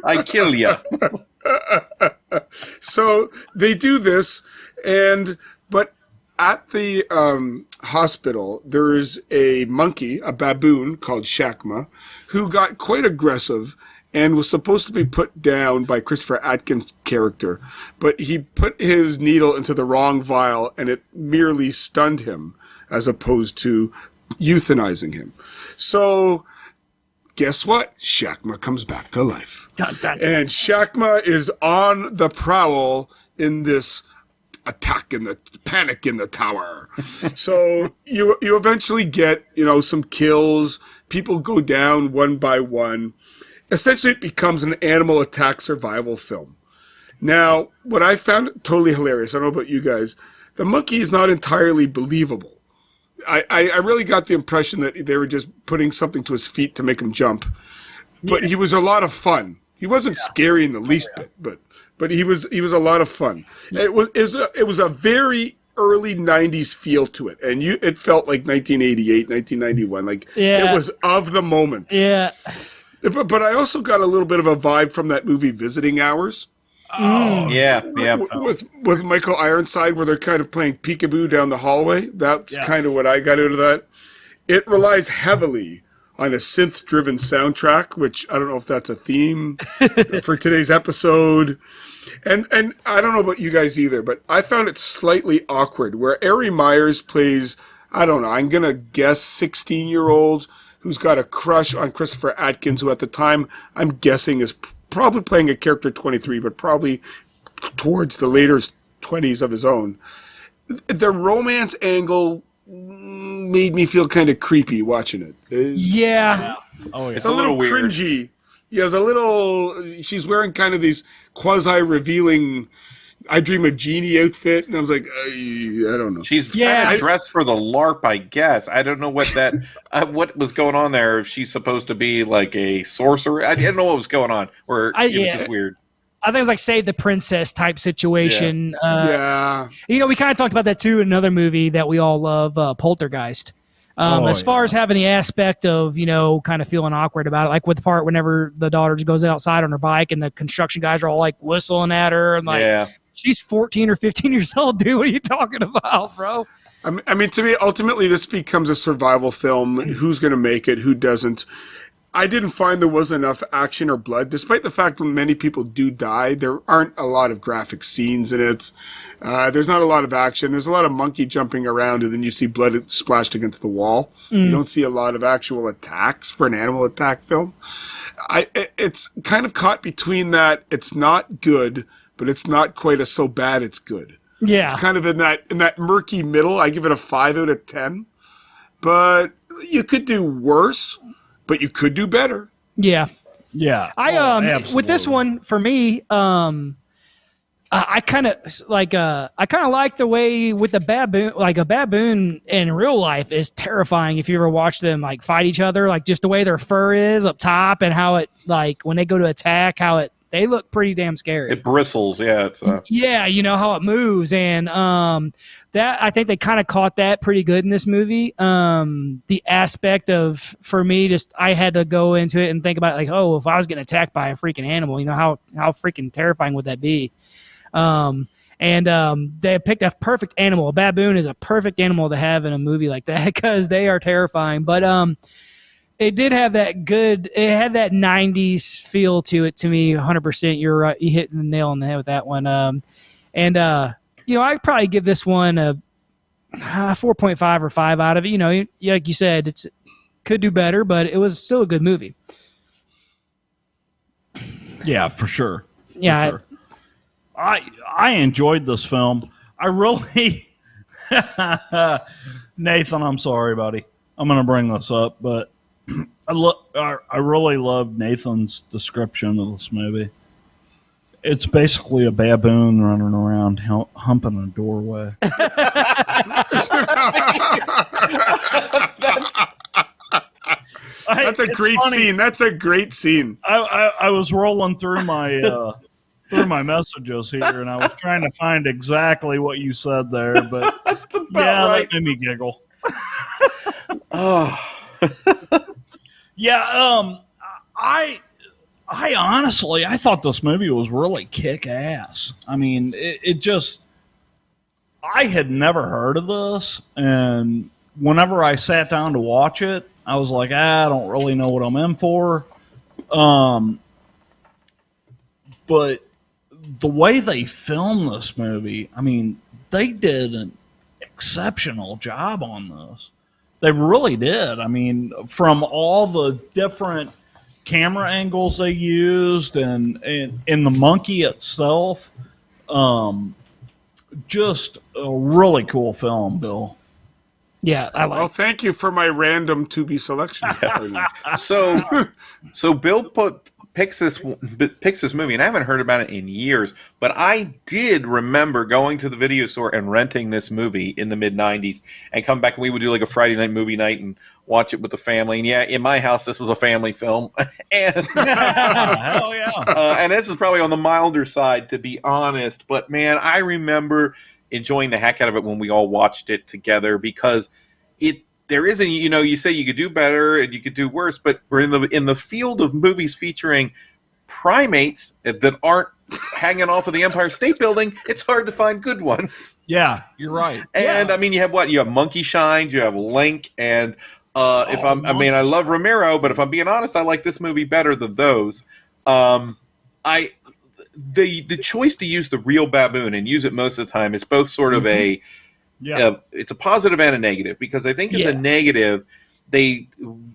Speaker 9: I kill ya.
Speaker 10: So they do this, but at the hospital, there is a monkey, a baboon called Shakma, who got quite aggressive and was supposed to be put down by Christopher Atkins' character. But he put his needle into the wrong vial, and it merely stunned him, as opposed to euthanizing him. So, guess what? Shakma comes back to life.
Speaker 3: Dun, dun, dun.
Speaker 10: And Shakma is on the prowl in this panic in the tower. So you eventually get, some kills. People go down one by one. Essentially, it becomes an animal attack survival film. Now, what I found totally hilarious, I don't know about you guys, the monkey is not entirely believable. I really got the impression that they were just putting something to his feet to make him jump. But he was a lot of fun. He wasn't scary in the least bit, but he was a lot of fun. It was a very early 90s feel to it, and it felt like 1988, 1991, it was of the moment.
Speaker 3: Yeah.
Speaker 10: But I also got a little bit of a vibe from that movie Visiting Hours.
Speaker 9: Oh, yeah.
Speaker 10: With Michael Ironside, where they're kind of playing peekaboo down the hallway. That's kind of what I got out of that. It relies heavily on a synth-driven soundtrack, which I don't know if that's a theme for today's episode. And I don't know about you guys either, but I found it slightly awkward, where Ari Myers plays, I don't know, I'm going to guess 16-year-old who's got a crush on Christopher Atkins, who at the time, I'm guessing, is probably playing a character 23, but probably towards the later 20s of his own. The romance angle made me feel kind of creepy watching it.
Speaker 3: Yeah.
Speaker 11: Oh, yeah.
Speaker 10: It's a little weird. Cringy. Yeah, it's a little... She's wearing kind of these quasi-revealing I Dream of Jeannie outfit, and I was like, I don't know.
Speaker 9: She's kind of dressed for the LARP, I guess. I don't know what that... what was going on there, if she's supposed to be like a sorcerer. I didn't know what was going on, or it was just weird.
Speaker 3: I think it was like Save the Princess type situation.
Speaker 10: Yeah.
Speaker 3: We kind of talked about that too in another movie that we all love, Poltergeist. As far as having the aspect of, kind of feeling awkward about it, like with the part whenever the daughter goes outside on her bike and the construction guys are all like whistling at her and like, she's 14 or 15 years old, dude. What are you talking about, bro?
Speaker 10: I mean, to me, ultimately, this becomes a survival film. Who's going to make it? Who doesn't? I didn't find there was enough action or blood, despite the fact that many people do die. There aren't a lot of graphic scenes in it. There's not a lot of action. There's a lot of monkey jumping around, and then you see blood splashed against the wall. You don't see a lot of actual attacks for an animal attack film. It's kind of caught between that. It's not good, but it's not quite so bad it's good.
Speaker 3: Yeah.
Speaker 10: It's kind of in that murky middle. I give it a 5 out of 10. But you could do worse. But you could do better.
Speaker 3: Yeah.
Speaker 11: Yeah.
Speaker 3: With this one for me, I kind of like the way with the baboon, like a baboon in real life is terrifying. If you ever watch them like fight each other, like just the way their fur is up top and how it like when they go to attack, they look pretty damn scary.
Speaker 9: It bristles, yeah.
Speaker 3: Yeah, you know how it moves, and that I think they kind of caught that pretty good in this movie. The aspect of, for me, just I had to go into it and think about like, oh, if I was getting attacked by a freaking animal, you know how freaking terrifying would that be? They picked a perfect animal. A baboon is a perfect animal to have in a movie like that because they are terrifying. But it did have that good. It had that '90s feel to it to me. 100%. You're right. You hit the nail on the head with that one. I'd probably give this one a 4.5 or 5 out of it. You know, like you said, it could do better, but it was still a good movie.
Speaker 11: Yeah, for sure.
Speaker 3: Yeah.
Speaker 11: For sure. I enjoyed this film. I really, Nathan, I'm sorry, buddy. I'm going to bring this up, but I really love Nathan's description of this movie. It's basically a baboon running around humping a doorway.
Speaker 10: That's a great scene. That's a great scene.
Speaker 11: I was rolling through my messages here, and I was trying to find exactly what you said there, but
Speaker 9: right.
Speaker 11: That made me giggle.
Speaker 9: Oh.
Speaker 11: Yeah, I honestly, I thought this movie was really kick-ass. I mean, it just, I had never heard of this, and whenever I sat down to watch it, I was like, I don't really know what I'm in for. But the way they filmed this movie, I mean, they did an exceptional job on this. They really did. I mean, from all the different camera angles they used and the monkey itself, just a really cool film, Bill.
Speaker 3: Yeah,
Speaker 10: Well, thank you for my random to-be selection.
Speaker 9: So Bill picks this movie, and I haven't heard about it in years, but I did remember going to the video store and renting this movie in the mid-'90s and come back, and we would do like a Friday night movie night and watch it with the family. And yeah, in my house, this was a family film. And
Speaker 11: hell yeah.
Speaker 9: And this is probably on the milder side, to be honest. But man, I remember enjoying the heck out of it when we all watched it together, because there isn't, you say you could do better and you could do worse, but we're in the field of movies featuring primates that aren't hanging off of the Empire State Building. It's hard to find good ones.
Speaker 11: Yeah, you're right.
Speaker 9: And I mean, you have what? You have Monkey Shines, you have Link, and I love Romero, but if I'm being honest, I like this movie better than those. The choice to use the real baboon and use it most of the time is both sort of it's a positive and a negative, because I think as a negative, they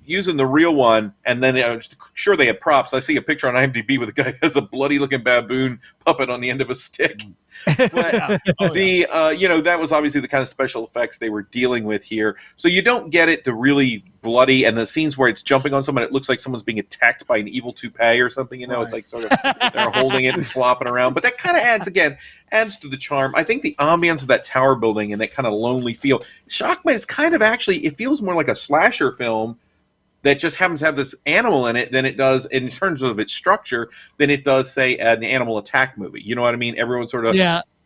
Speaker 9: using the real one, and then sure they had props. I see a picture on IMDb with a guy who has a bloody looking baboon puppet on the end of a stick. But that was obviously the kind of special effects they were dealing with here. So you don't get it to really bloody, and the scenes where it's jumping on someone, it looks like someone's being attacked by an evil toupee or something. Right. It's like sort of they're holding it and flopping around. But that kind of adds to the charm. I think the ambience of that tower building and that kind of lonely feel. Shockman is kind of it feels more like a slasher film that just happens to have this animal in it than it does in terms of its structure than it does, say, an animal attack movie. You know what I mean? Everyone sort of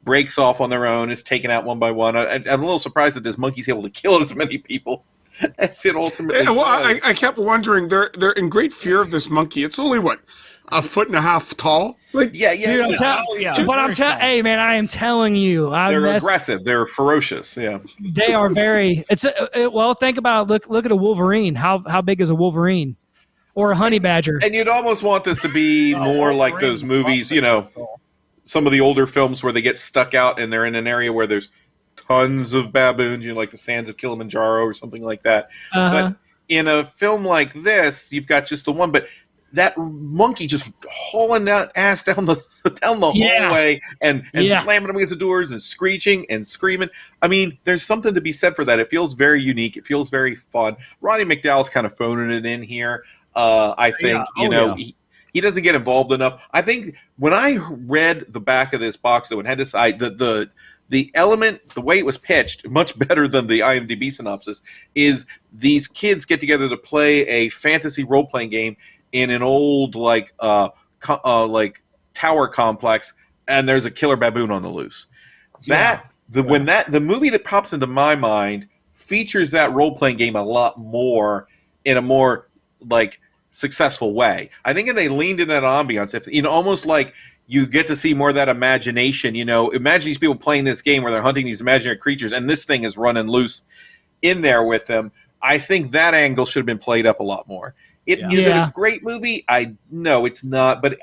Speaker 9: breaks off on their own, is taken out one by one. I'm a little surprised that this monkey's able to kill as many people as it ultimately does.
Speaker 10: I kept wondering, they're in great fear of this monkey. It's only, a foot and a half tall?
Speaker 3: Dude, hey man, I am telling you,
Speaker 9: they're aggressive. They're ferocious. Yeah,
Speaker 3: they are very. Think about look at a Wolverine. How big is a Wolverine? or a honey badger.
Speaker 9: And you'd almost want this to be more like those movies, you know, some of the older films where they get stuck out and they're in an area where there's tons of baboons, you know, like the Sands of Kilimanjaro or something like that. But in a film like this, you've got just the one, but that monkey just hauling that ass down the hallway and slamming them against the doors and screeching and screaming. I mean, there's something to be said for that. It feels very unique. It feels very fun. Roddy McDowall's kind of phoning it in here. I think, he doesn't get involved enough. I think when I read the back of this box, though, and had this, the element, the way it was pitched, much better than the IMDb synopsis, is these kids get together to play a fantasy role-playing game in an old like tower complex, and there's a killer baboon on the loose. The movie that pops into my mind features that role-playing game a lot more in a more like successful way. I think if they leaned in that ambiance, if almost like you get to see more of that imagination. Imagine these people playing this game where they're hunting these imaginary creatures, and this thing is running loose in there with them. I think that angle should have been played up a lot more. Is it a great movie? No, it's not. But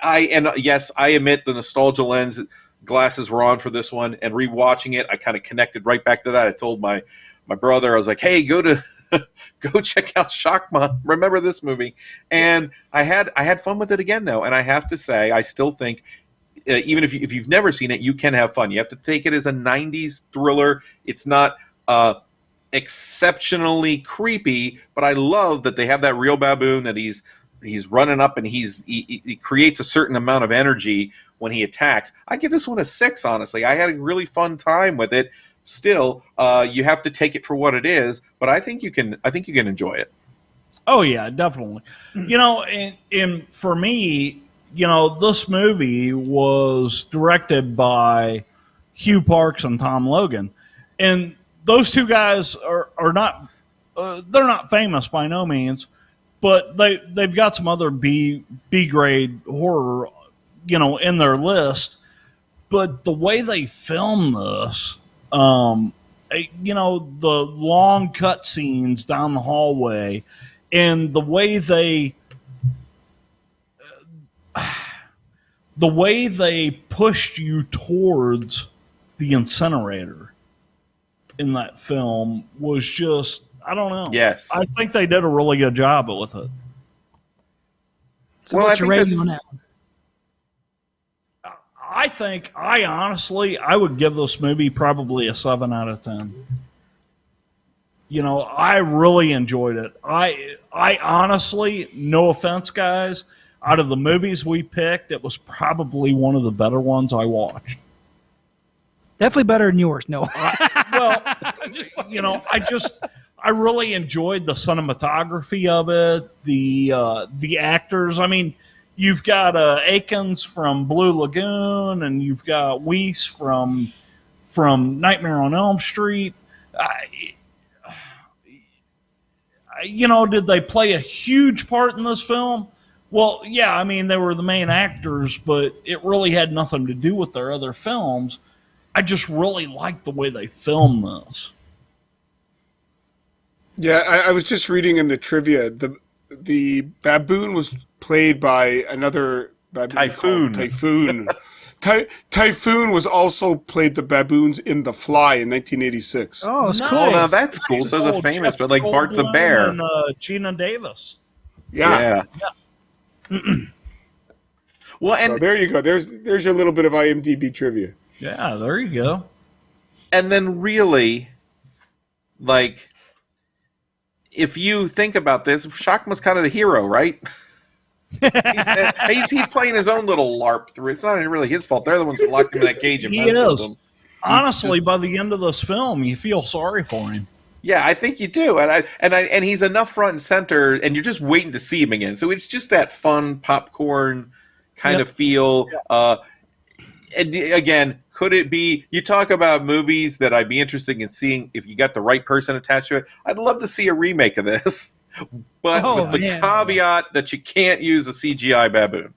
Speaker 9: yes, I admit the nostalgia lens glasses were on for this one, and rewatching it, I kind of connected right back to that. I told my brother, I was like, "Hey, go check out Shockma. Remember this movie?" And I had fun with it again, though. And I have to say, I still think, even if you've never seen it, you can have fun. You have to take it as a '90s thriller. It's not exceptionally creepy, but I love that they have that real baboon that he's running up, and he creates a certain amount of energy when he attacks. I give this one a 6, honestly. I had a really fun time with it. Still, you have to take it for what it is, but I think you can enjoy it.
Speaker 11: Oh yeah, definitely. And for me, this movie was directed by Hugh Parks and Tom Logan, and those two guys are not they're not famous by no means, but they've got some other B grade horror, in their list. But the way they film this, the long cut scenes down the hallway, and the way they pushed you towards the incinerator in that film was just, I don't know.
Speaker 9: Yes.
Speaker 11: I think they did a really good job with it.
Speaker 3: So what's your rating on that?
Speaker 11: I honestly would give this movie probably a 7 out of 10. I really enjoyed it. I honestly, no offense, guys, out of the movies we picked, it was probably one of the better ones I watched.
Speaker 3: Definitely better than yours. No.
Speaker 11: I really enjoyed the cinematography of it, the actors. I mean, you've got Akins from Blue Lagoon, and you've got Weiss from Nightmare on Elm Street. Did they play a huge part in this film? Well, yeah, I mean, they were the main actors, but it really had nothing to do with their other films. I just really liked the way they filmed this.
Speaker 10: Yeah, I was just reading in the trivia. The baboon was played by another baboon
Speaker 9: Typhoon.
Speaker 10: Typhoon. Typhoon was also played the baboons in The Fly in 1986.
Speaker 3: Oh, it's
Speaker 11: nice.
Speaker 3: cool.
Speaker 9: Oh, now that's cool. So the famous, but like Bart the Bear.
Speaker 11: And Gina Davis.
Speaker 10: Yeah.
Speaker 9: Well, and
Speaker 10: so there you go. There's your little bit of IMDb trivia.
Speaker 11: Yeah, there you go.
Speaker 9: And then really, like, if you think about this, Shockma's kind of the hero, right? he's playing his own little LARP through. It's not really his fault. They're the ones who locked him in that cage and
Speaker 11: He
Speaker 9: messed with
Speaker 11: is.
Speaker 9: him.
Speaker 11: Honestly, by the end of this film, you feel sorry for him.
Speaker 9: Yeah, I think you do, and he's enough front and center, and you're just waiting to see him again. So it's just that fun popcorn kind of feel. And again, could it be? You talk about movies that I'd be interested in seeing if you got the right person attached to it. I'd love to see a remake of this, but with the caveat that you can't use a CGI baboon.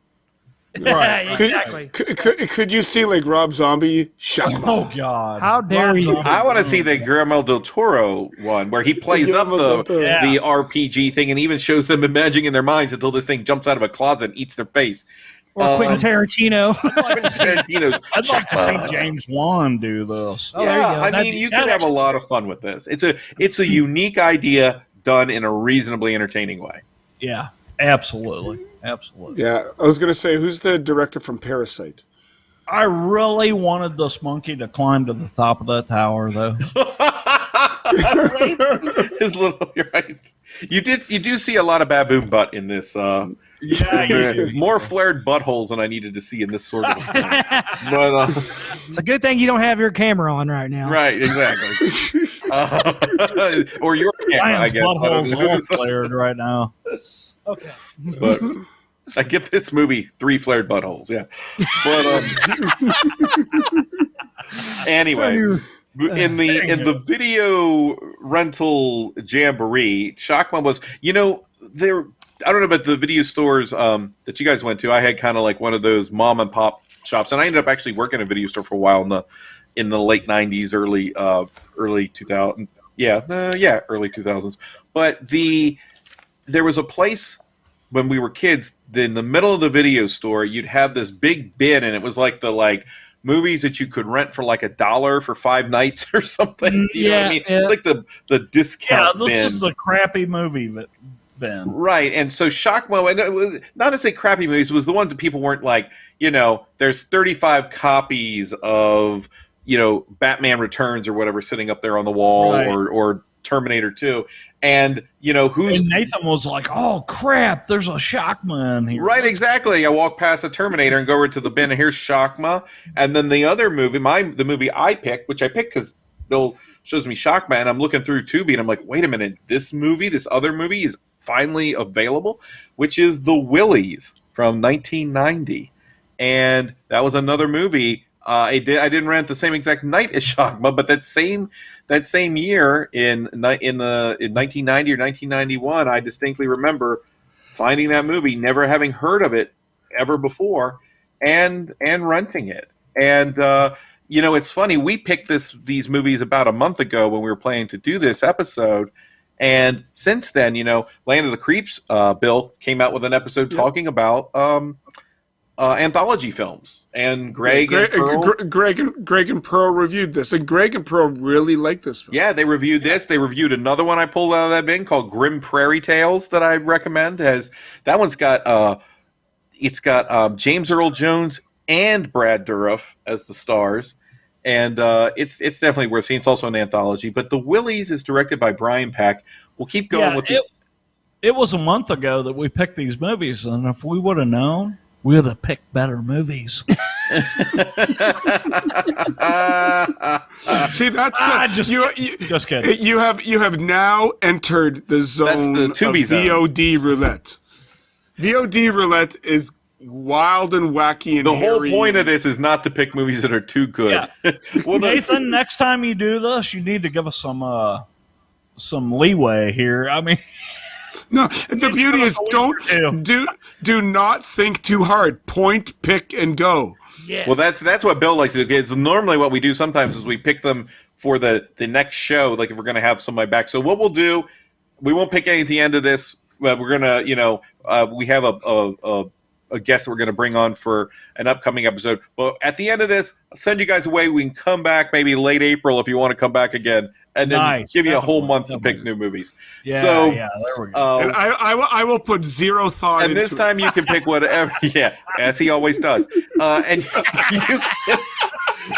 Speaker 11: Right.
Speaker 3: Exactly.
Speaker 10: Could you see like Rob Zombie?
Speaker 11: Oh God!
Speaker 3: How dare you?
Speaker 9: I want to see the Guillermo del Toro one where he plays up
Speaker 10: Guillermo del Toro.
Speaker 9: the RPG thing and even shows them imagining in their minds until this thing jumps out of a closet and eats their face.
Speaker 3: Or Quentin Tarantino.
Speaker 9: Tarantino's.
Speaker 11: I'd like to see James Wan do this.
Speaker 3: Oh, there you
Speaker 9: Yeah,
Speaker 3: go.
Speaker 9: I
Speaker 3: That'd
Speaker 9: mean,
Speaker 3: be-
Speaker 9: you
Speaker 3: that'd
Speaker 9: could have a
Speaker 3: actually-
Speaker 9: lot of fun with this. It's a unique idea done in a reasonably entertaining way.
Speaker 11: Yeah, absolutely.
Speaker 10: Yeah, I was gonna say, who's the director from Parasite?
Speaker 11: I really wanted this monkey to climb to the top of that tower, though.
Speaker 9: His little, you're right. You do see a lot of baboon butt in this.
Speaker 11: Yeah, you do.
Speaker 9: More flared buttholes than I needed to see in this sort of. But
Speaker 3: It's a good thing you don't have your camera on right now.
Speaker 9: right, exactly. Or your camera, I
Speaker 11: Ryan's
Speaker 9: guess.
Speaker 11: butthole's all flared right now.
Speaker 3: Okay.
Speaker 9: But I give this movie 3 flared buttholes. Yeah, but anyway, in the video rental jamboree, Shockman was there. I don't know about the video stores that you guys went to. I had kind of like one of those mom and pop shops, and I ended up actually working in a video store for a while in the late '90s, early 2000. Early 2000s. But there was a place when we were kids. In the middle of the video store, you'd have this big bin, and it was like the movies that you could rent for like $1 for 5 nights or something. Do you know what I mean?
Speaker 3: Yeah.
Speaker 9: It's like the discount
Speaker 11: Yeah, this
Speaker 9: bin.
Speaker 11: is the crappy movie bin.
Speaker 9: Right, and so Shockmo, and it was, not to say crappy movies, it was the ones that people weren't like, there's 35 copies of, Batman Returns or whatever sitting up there on the wall,
Speaker 11: Right.
Speaker 9: or Terminator 2, and, who's...
Speaker 11: And Nathan was like, oh, crap, there's a Shockman here.
Speaker 9: Right, exactly. I walk past a Terminator and go over to the bin, and here's Shockma, and then the other movie, the movie I picked, which I picked because Bill shows me Shockma, and I'm looking through Tubi, and I'm like, wait a minute, this other movie is finally available, which is The Willies from 1990, and that was another movie. I didn't rent the same exact night as Shockma, but that same year in 1990 or 1991, I distinctly remember finding that movie, never having heard of it ever before, and renting it. And it's funny, we picked these movies about a month ago when we were planning to do this episode. And since then, Land of the Creeps, Bill came out with an episode talking about anthology films. And Greg and
Speaker 10: Pearl reviewed this, and Greg and Pearl really liked this film.
Speaker 9: Yeah, they reviewed this. They reviewed another one I pulled out of that bin called Grim Prairie Tales that I recommend. That one's got James Earl Jones and Brad Dourif as the stars. And it's definitely worth seeing. It's also an anthology. But The Willies is directed by Brian Pack. We'll keep going with
Speaker 11: it was a month ago that we picked these movies, and if we would have known, we would have picked better movies.
Speaker 10: See, that's
Speaker 11: just kidding.
Speaker 10: You have now entered the zone
Speaker 9: That's the
Speaker 10: of
Speaker 9: Tubi zone.
Speaker 10: VOD roulette. VOD roulette is wild and wacky and
Speaker 9: the whole
Speaker 10: hairy.
Speaker 9: point of this is not to pick movies that are too good.
Speaker 11: Yeah.
Speaker 9: Well,
Speaker 11: Nathan, next time you do this, you need to give us some leeway here. I mean,
Speaker 10: no, the beauty is do not think too hard. Point, pick, and go.
Speaker 3: Yeah.
Speaker 9: Well, that's what Bill likes to do. It's normally what we do sometimes is we pick them for the next show, like if we're going to have somebody back. So what we'll do, we won't pick any at the end of this, but we're going to, we have a guest that we're going to bring on for an upcoming episode. But at the end of this, I'll send you guys away. We can come back maybe late April if you want to come back again, and then give you a whole month to pick new movies.
Speaker 11: Yeah,
Speaker 9: so,
Speaker 11: there we go.
Speaker 10: And I will put zero thought
Speaker 9: and
Speaker 10: into
Speaker 9: this time you can pick whatever. Yeah, as he always does. And you can,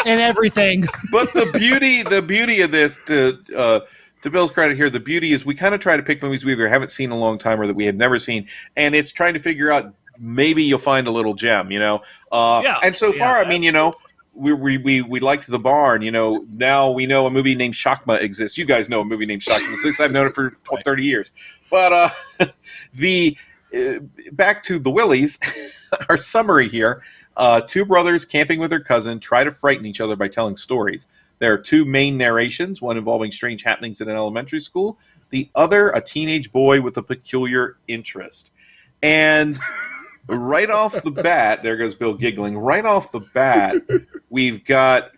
Speaker 3: and everything.
Speaker 9: But the beauty of this, to Bill's credit here, the beauty is we kind of try to pick movies we either haven't seen in a long time or that we have never seen, and it's trying to figure out maybe you'll find a little gem, And so far, I mean, we liked The Barn. Now we know a movie named Shockma exists. You guys know a movie named Shockma exists. I've known it for 30 years. But back to The Willies, our summary here. 2 brothers camping with their cousin try to frighten each other by telling stories. There are 2 main narrations, one involving strange happenings in an elementary school, the other a teenage boy with a peculiar interest. And right off the bat, there goes Bill giggling. Right off the bat, we've got,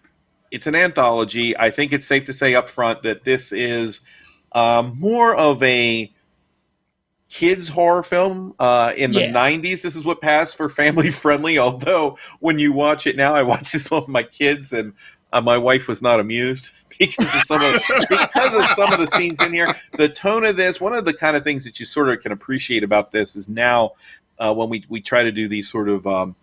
Speaker 9: it's an anthology. I think it's safe to say up front that this is more of a kids horror film. In the 90s, this is what passed for family friendly. Although when you watch it now, I watched this one with my kids, and my wife was not amused because of some of the scenes in here. The tone of this, one of the kind of things that you sort of can appreciate about this is now when we try to do these sort of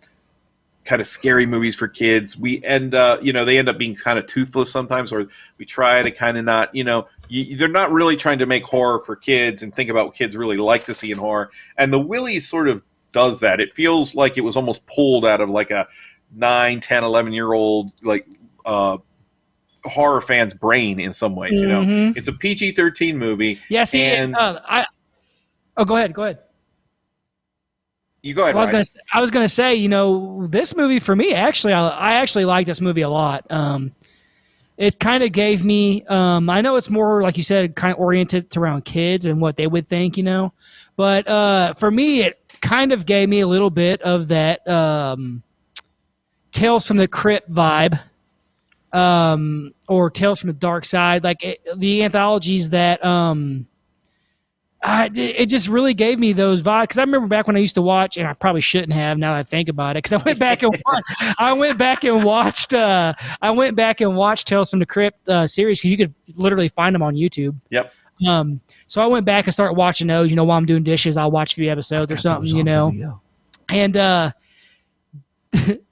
Speaker 9: kind of scary movies for kids, we end they end up being kind of toothless sometimes, or we try to kind of not, they're not really trying to make horror for kids and think about what kids really like to see in horror. And the Willies sort of does that. It feels like it was almost pulled out of like a 9, 10, 11-year-old horror fan's brain in some ways. It's a PG-13 movie.
Speaker 3: Yeah, see,
Speaker 9: and
Speaker 3: go ahead.
Speaker 9: You go ahead.
Speaker 3: I was gonna say, this movie for me, actually, I actually like this movie a lot. It kind of gave me, I know it's more, like you said, kind of oriented around kids and what they would think, but for me, it kind of gave me a little bit of that Tales from the Crypt vibe, or Tales from the Dark Side, like the anthologies that it just really gave me those vibes, because I remember back when I used to watch, and I probably shouldn't have now that I think about it, because I went back and watched Tales from the Crypt series, because you could literally find them on YouTube.
Speaker 9: Yep.
Speaker 3: So I went back and started watching those. While I'm doing dishes, I'll watch a few episodes or something. And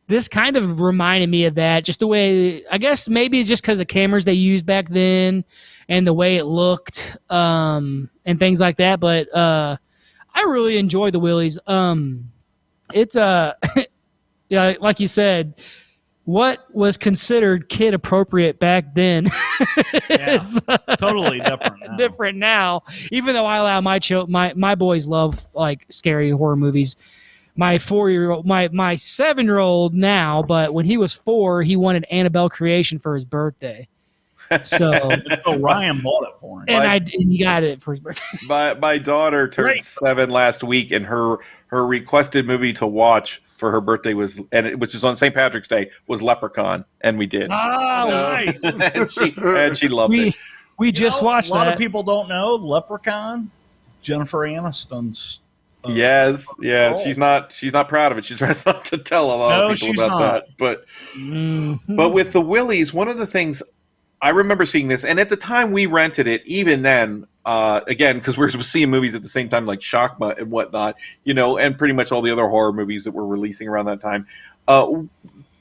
Speaker 3: this kind of reminded me of that, just the way, I guess maybe it's just because the cameras they used back then and the way it looked, and things like that. But I really enjoyed the Willies. It's like you said, what was considered kid appropriate back then is
Speaker 11: totally different now.
Speaker 3: Different now. Even though I allow my boys love like scary horror movies. My 4-year-old, my 7-year-old now, but when he was 4, he wanted Annabelle Creation for his birthday. So
Speaker 11: Ryan bought it for him,
Speaker 3: and he got it for his birthday.
Speaker 9: My daughter turned 7 last week, and her requested movie to watch for her birthday which is on St. Patrick's Day, was Leprechaun, and we did.
Speaker 3: Oh, nice!
Speaker 9: and she loved it.
Speaker 3: We just watched that.
Speaker 11: A lot of people don't know Leprechaun. Jennifer Aniston's.
Speaker 9: Yes, she's not proud of it. She tries not to tell a lot of people about that. But but with the Willies, one of the things I remember seeing this, and at the time we rented it, even then, again, because we were seeing movies at the same time, like Shakma and whatnot, and pretty much all the other horror movies that were releasing around that time.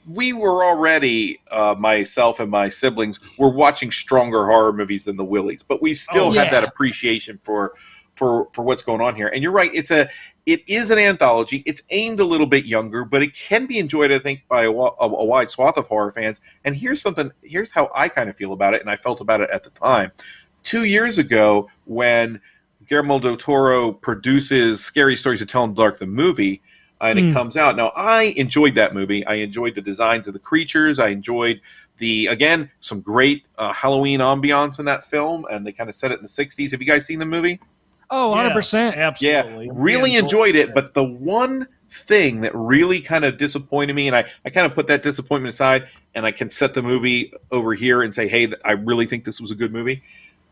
Speaker 9: We were already, myself and my siblings, were watching stronger horror movies than the Willies, but we still had that appreciation for what's going on here. And you're right, it is an anthology. It's aimed a little bit younger, but it can be enjoyed, I think, by a wide swath of horror fans. And here's how I kind of feel about it, and I felt about it at the time. 2 years ago, when Guillermo del Toro produces Scary Stories to Tell in the Dark, the movie, and it comes out. Now, I enjoyed that movie. I enjoyed the designs of the creatures. I enjoyed some great Halloween ambiance in that film, and they kind of set it in the 60s. Have you guys seen the movie?
Speaker 3: Oh, 100%.
Speaker 11: Absolutely.
Speaker 9: Yeah, really enjoyed it. But the one thing that really kind of disappointed me, and I kind of put that disappointment aside, and I can set the movie over here and say, hey, I really think this was a good movie.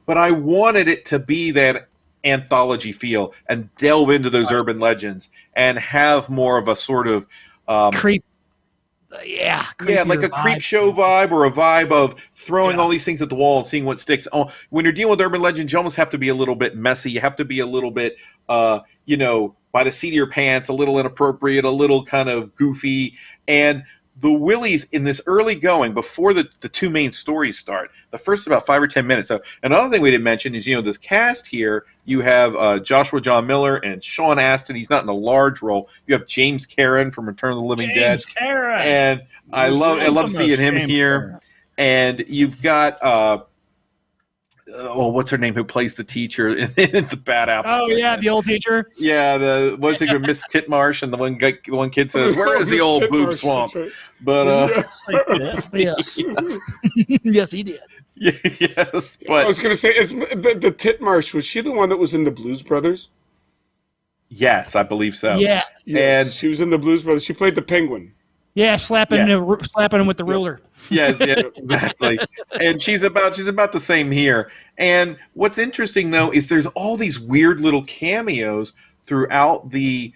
Speaker 9: But I wanted it to be that anthology feel and delve into those urban legends and have more of a sort of
Speaker 3: creep.
Speaker 9: Like a creep show vibe, or a vibe of throwing all these things at the wall and seeing what sticks. Oh, when you're dealing with urban legends, you almost have to be a little bit messy. You have to be a little bit, by the seat of your pants, a little inappropriate, a little kind of goofy. And the Willies, in this early going, before the two main stories start, the first about 5 or 10 minutes. So another thing we didn't mention is, this cast here, you have Joshua John Miller and Sean Astin. He's not in a large role. You have James Karen from Return of the Living Dead.
Speaker 11: James Karen!
Speaker 9: And I love seeing him here.
Speaker 11: Karen.
Speaker 9: And you've got... what's her name? Who plays the teacher in the Bad Apple?
Speaker 3: Oh yeah, the old teacher.
Speaker 9: Yeah, what's it called, Miss Titmarsh, and the one kid says, "Where is the old boob swamp?"
Speaker 10: Right.
Speaker 9: But
Speaker 3: yes, yes, he did.
Speaker 9: Yes, but
Speaker 10: I was going to say, the Titmarsh, was she the one that was in the Blues Brothers?
Speaker 9: Yes, I believe so.
Speaker 3: Yeah.
Speaker 10: Yes,
Speaker 9: And
Speaker 10: she was in the Blues Brothers. She played the Penguin.
Speaker 3: Yeah, slapping him with the ruler.
Speaker 9: Yes, yeah, exactly. And she's about the same here. And what's interesting though is there's all these weird little cameos throughout the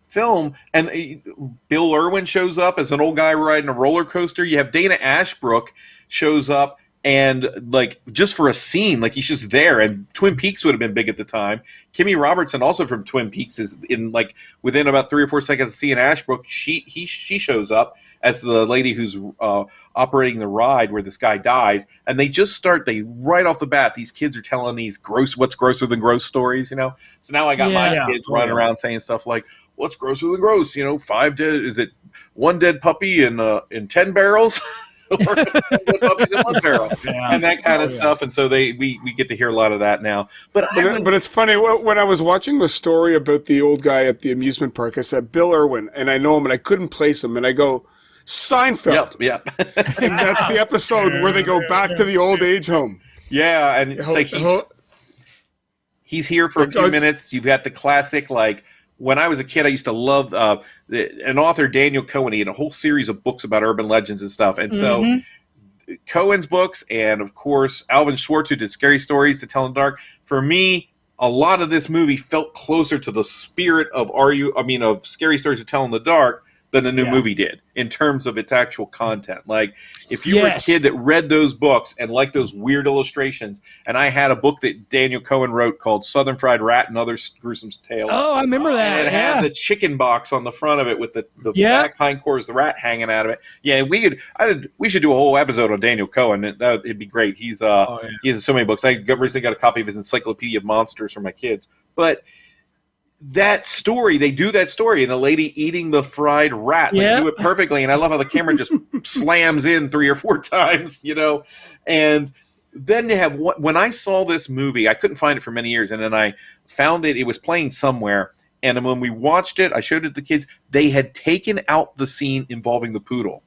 Speaker 9: film. And Bill Irwin shows up as an old guy riding a roller coaster. You have Dana Ashbrook shows up. And like just for a scene, like he's just there. And Twin Peaks would have been big at the time. Kimmy Robertson, also from Twin Peaks, is in like within about 3 or 4 seconds of seeing Ashbrook, she shows up as the lady who's operating the ride where this guy dies. And they right off the bat, these kids are telling these what's grosser than gross stories, you know. So now I got my kids running around saying stuff like, "What's grosser than gross? You know, 5 dead? Is it 1 dead puppy in 10 barrels?" or puppies in 1 barrel, and that kind of stuff. And so we get to hear a lot of that now. But
Speaker 10: it's funny, when I was watching the story about the old guy at the amusement park, I said Bill Irwin, and I know him, and I couldn't place him, and I go, Seinfeld.
Speaker 9: Yep.
Speaker 10: And that's the episode where they go back to the old age home.
Speaker 9: Yeah, and it's like he's here for a few minutes. You've got the classic, like, when I was a kid, I used to love an author, Daniel Cohen. He had a whole series of books about urban legends and stuff. And so Cohen's books, and of course, Alvin Schwartz, who did Scary Stories to Tell in the Dark. For me, a lot of this movie felt closer to the spirit of Scary Stories to Tell in the Dark than the new movie did in terms of its actual content. Like, if you were a kid that read those books and liked those weird illustrations, and I had a book that Daniel Cohen wrote called Southern Fried Rat and Other Gruesome Tales.
Speaker 3: Oh, I remember that.
Speaker 9: And it had the chicken box on the front of it with the back hindquarters, the rat hanging out of it. Yeah, we should do a whole episode on Daniel Cohen. It'd be great. He has so many books. I recently got a copy of his Encyclopedia of Monsters for my kids. But that story, they do that story, and the lady eating the fried rat, they do it perfectly. And I love how the camera just slams in 3 or 4 times, you know. And then you have, when I saw this movie, I couldn't find it for many years, and then I found it. It was playing somewhere, and when we watched it, I showed it to the kids. They had taken out the scene involving the poodle.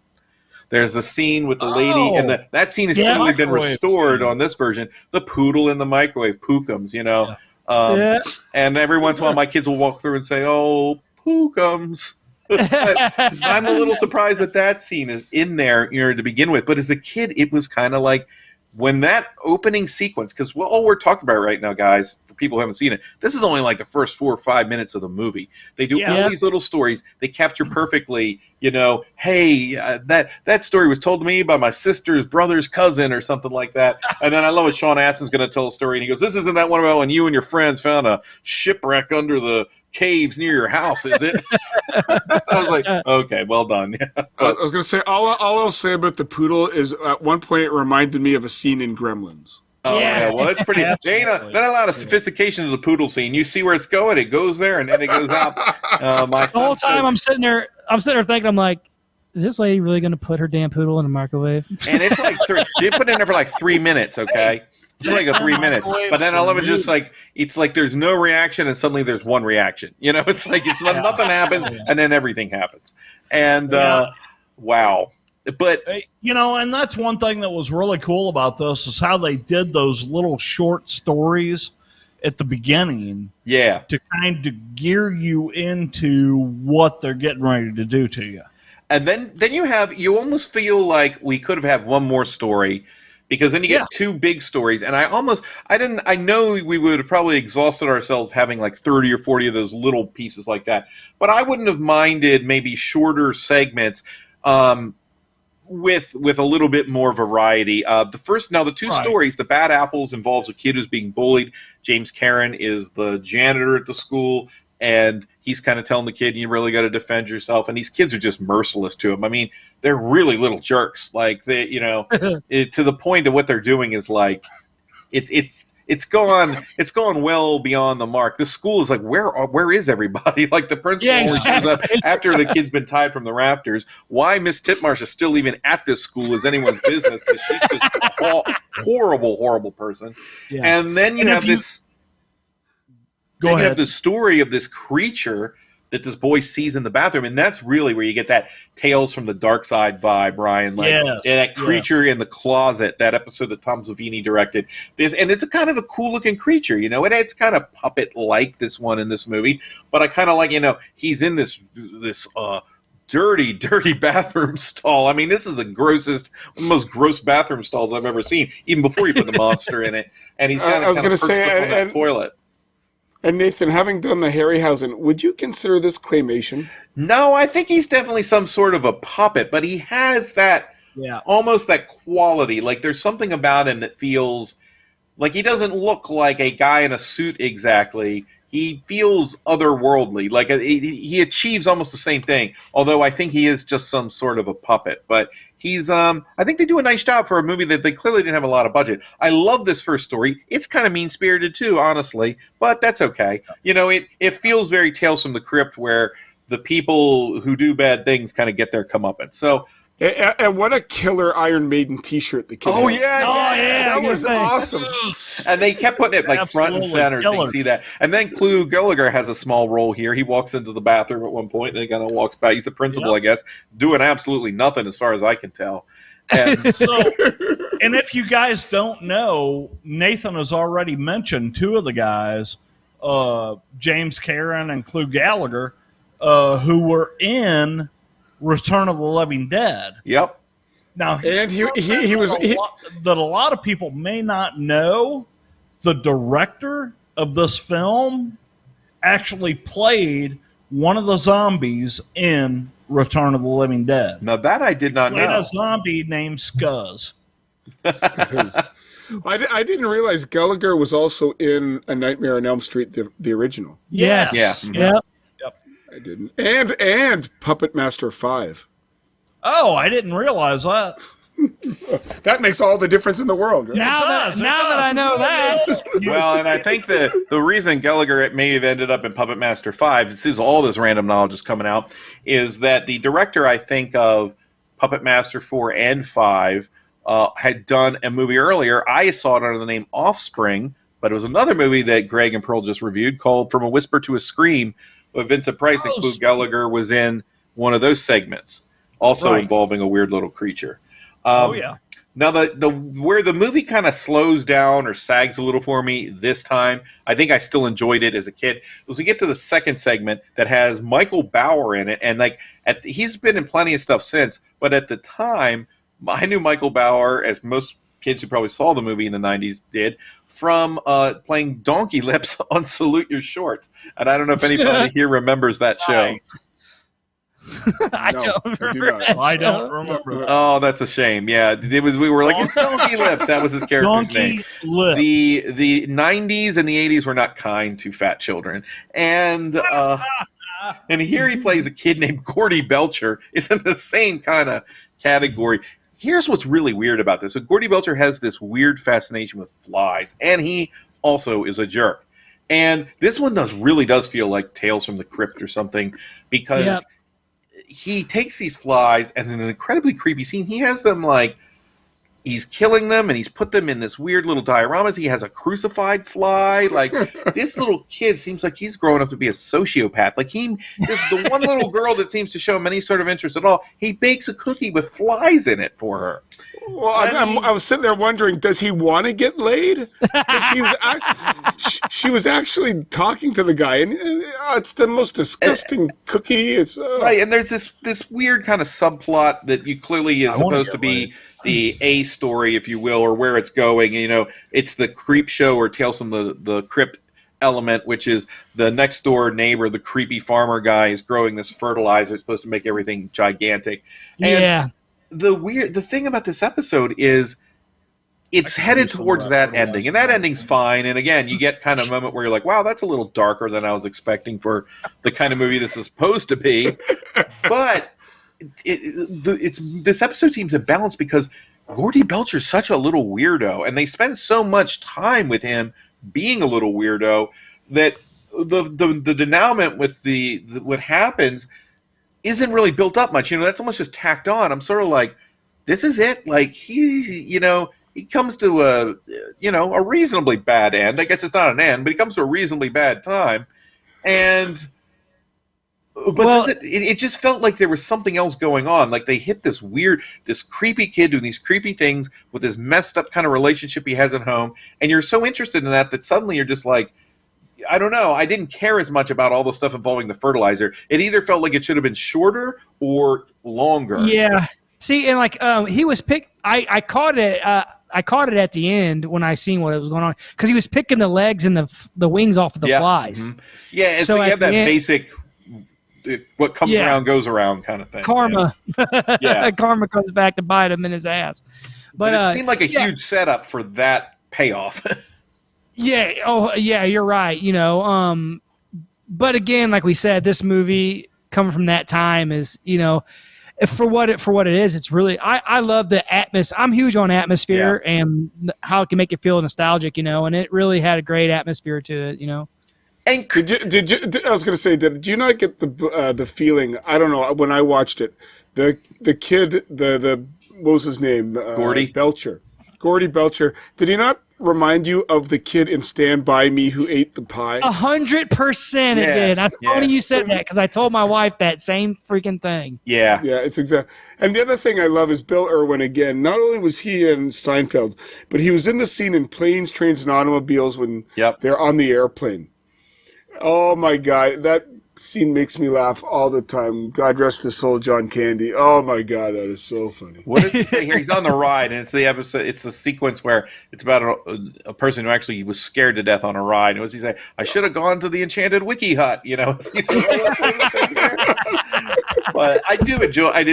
Speaker 9: There's a scene with the lady, and that scene has clearly been restored on this version. The poodle in the microwave, Pookums, you know. And every once in a while, my kids will walk through and say, "Oh, Pookums." I'm a little surprised that scene is in there, you know, to begin with. But as a kid, it was kind of like when that opening sequence, because all we're talking about right now, guys, for people who haven't seen it, this is only like the first 4 or 5 minutes of the movie. They do all these little stories. They capture perfectly, you know, hey, that story was told to me by my sister's brother's cousin or something like that. And then I love it. Sean Astin's going to tell a story, and he goes, "This isn't that one about when you and your friends found a shipwreck under the caves near your house, is it?" I was like, okay, well done. Yeah.
Speaker 10: I was going to say, all I'll say about the poodle is at one point it reminded me of a scene in Gremlins.
Speaker 9: Oh, yeah. Well, that's pretty. Not a lot of sophistication to the poodle scene. You see where it's going, it goes there, and then it goes out. The
Speaker 3: whole time I'm sitting there thinking, I'm like, is this lady really going to put her damn poodle in a microwave?
Speaker 9: And it's like they put it in there for like 3 minutes, okay? It's like 3 minutes, but then I love it. Just like it's like there's no reaction, and suddenly there's one reaction. You know, it's like nothing happens, and then everything happens. And wow, but
Speaker 11: you know, and that's one thing that was really cool about this is how they did those little short stories at the beginning, to kind of gear you into what they're getting ready to do to you.
Speaker 9: And then you almost feel like we could have had one more story. Because then you get 2 big stories, and I know we would have probably exhausted ourselves having like 30 or 40 of those little pieces like that, but I wouldn't have minded maybe shorter segments with a little bit more variety. The 2 stories, The Bad Apples involves a kid who's being bullied. James Karen is the janitor at the school, and he's kind of telling the kid, you really got to defend yourself. And these kids are just merciless to him. I mean, they're really little jerks. Like they, you know, to the point of what they're doing is like, it's gone well beyond the mark. This school is like, where is everybody? Like the principal shows up after the kid's been tied from the rafters. Why Miss Titmarsh is still even at this school is anyone's business, because she's just a horrible person. Yeah. And then you have this. You have the story of this creature that this boy sees in the bathroom, and that's really where you get that Tales from the Dark Side vibe, Brian. Like that creature in the closet, that episode that Tom Savini directed. And it's a kind of a cool looking creature, it's kind of puppet like this one in this movie, but I kind of like, he's in this dirty bathroom stall. I mean, this is one of the most gross bathroom stalls I've ever seen, even before you put the monster in it. And he's kind of perched up on that toilet.
Speaker 10: And Nathan, having done the Harryhausen, would you consider this claymation?
Speaker 9: No, I think he's definitely some sort of a puppet, but he has that almost that quality. Like there's something about him that feels like he doesn't look like a guy in a suit exactly. He feels otherworldly. Like he achieves almost the same thing. Although I think he is just some sort of a puppet. But he's I think they do a nice job for a movie that they clearly didn't have a lot of budget. I love this first story. It's kind of mean-spirited too, honestly, but that's okay. It feels very Tales from the Crypt, where the people who do bad things kind of get their comeuppance. So.
Speaker 10: And what a killer Iron Maiden T-shirt the kid had. That was awesome.
Speaker 9: And they kept putting it like front and center, so you can see that. And then Clu Gallagher has a small role here. He walks into the bathroom at one point, and then kind of walks back. He's the principal, I guess, doing absolutely nothing as far as I can tell. And
Speaker 11: and if you guys don't know, Nathan has already mentioned two of the guys, James Karen and Clu Gallagher, who were in Return of the Living Dead.
Speaker 9: Yep.
Speaker 11: Now,
Speaker 10: and he was
Speaker 11: that a lot of people may not know. The director of this film actually played one of the zombies in Return of the Living Dead.
Speaker 9: Now that I did not know.
Speaker 11: Played a zombie named Scuzz.
Speaker 10: I didn't realize Gallagher was also in A Nightmare on Elm Street, the original.
Speaker 3: Yes.
Speaker 9: Yeah.
Speaker 3: Yep.
Speaker 10: I didn't. And Puppet Master 5.
Speaker 11: Oh, I didn't realize that.
Speaker 10: That makes all the difference in the world, right?
Speaker 3: Now that I know that.
Speaker 9: Well, and I think the reason Gallagher may have ended up in Puppet Master 5, this is all this random knowledge is coming out, is that the director, I think, of Puppet Master 4 and 5 had done a movie earlier. I saw it under the name Offspring, but it was another movie that Greg and Pearl just reviewed called From a Whisper to a Scream, with Vincent Price, and Clu Gallagher was in one of those segments, also involving a weird little creature. Now, where the movie kind of slows down or sags a little for me this time, I think I still enjoyed it as a kid, was we get to the second segment that has Michael Bauer in it, and he's been in plenty of stuff since, but at the time, I knew Michael Bauer, as most kids who probably saw the movie in the 90s did, from playing Donkey Lips on Salute Your Shorts. And I don't know if anybody here remembers that show.
Speaker 3: I don't remember that.
Speaker 9: Oh, that's a shame. Yeah, we were like, it's Donkey Lips. That was his character's name.
Speaker 11: Lips.
Speaker 9: The 90s and the 80s were not kind to fat children. And here he plays a kid named Gordy Belcher. It's in the same kind of category. Here's what's really weird about this. So Gordy Belcher has this weird fascination with flies, and he also is a jerk. And this one really does feel like Tales from the Crypt or something, because he takes these flies, and in an incredibly creepy scene, he has them he's killing them, and he's put them in this weird little dioramas. He has a crucified fly. This little kid seems like he's growing up to be a sociopath. This the one little girl that seems to show him any sort of interest at all. He bakes a cookie with flies in it for her.
Speaker 10: Well, I was sitting there wondering, does he want to get laid? She was actually talking to the guy, and it's the most disgusting cookie. It's
Speaker 9: right, and there's this weird kind of subplot that you clearly is supposed to be the A story, if you will, or where it's going. It's the creep show or Tales from the Crypt element, which is the next door neighbor, the creepy farmer guy, is growing this fertilizer. It's supposed to make everything gigantic. And the thing about this episode is it's headed towards that ending, and that ending's fine. And again, you get kind of a moment where you're like, wow, that's a little darker than I was expecting for the kind of movie this is supposed to be. But this episode seems imbalanced because Gordy Belcher's such a little weirdo, and they spend so much time with him being a little weirdo that the denouement with what happens isn't really built up much. That's almost just tacked on. I'm sort of like, this is it. He comes to a reasonably bad end. I guess it's not an end, but he comes to a reasonably bad time. And But it just felt like there was something else going on. Like they hit this creepy kid doing these creepy things with this messed up kind of relationship he has at home, and you're so interested in that suddenly you're just like, I don't know. I didn't care as much about all the stuff involving the fertilizer. It either felt like it should have been shorter or longer.
Speaker 3: Yeah. See, and like he was picked. I caught it. I caught it at the end when I seen what was going on because he was picking the legs and the wings off of the flies.
Speaker 9: Mm-hmm. Yeah, and so you have that basic what comes around goes around kind of thing.
Speaker 3: Karma. Yeah. Karma comes back to bite him in his ass.
Speaker 9: But it seemed like a huge setup for that payoff.
Speaker 3: Yeah. Oh, yeah. You're right. But again, like we said, this movie coming from that time is, for what it is, it's really. I love the atmosphere. I'm huge on atmosphere and how it can make you feel nostalgic, and it really had a great atmosphere to it,
Speaker 9: And
Speaker 10: did you? I was going to say, did you not get the feeling? I don't know. When I watched it, the kid, the what was his name? Gordy Belcher. Did he not remind you of the kid in Stand By Me who ate the pie?
Speaker 3: 100% it did. That's funny you said that because I told my wife that same freaking thing.
Speaker 9: Yeah.
Speaker 10: Yeah, it's exact. And the other thing I love is Bill Irwin again. Not only was he in Seinfeld, but he was in the scene in Planes, Trains, and Automobiles when they're on the airplane. Oh my God, that scene makes me laugh all the time. God rest his soul, John Candy. Oh my God, that is so funny.
Speaker 9: What does he say here? He's on the ride, and it's the episode. It's the sequence where it's about a person who actually was scared to death on a ride. And what does he say? I should have gone to the Enchanted Wiki Hut. But I did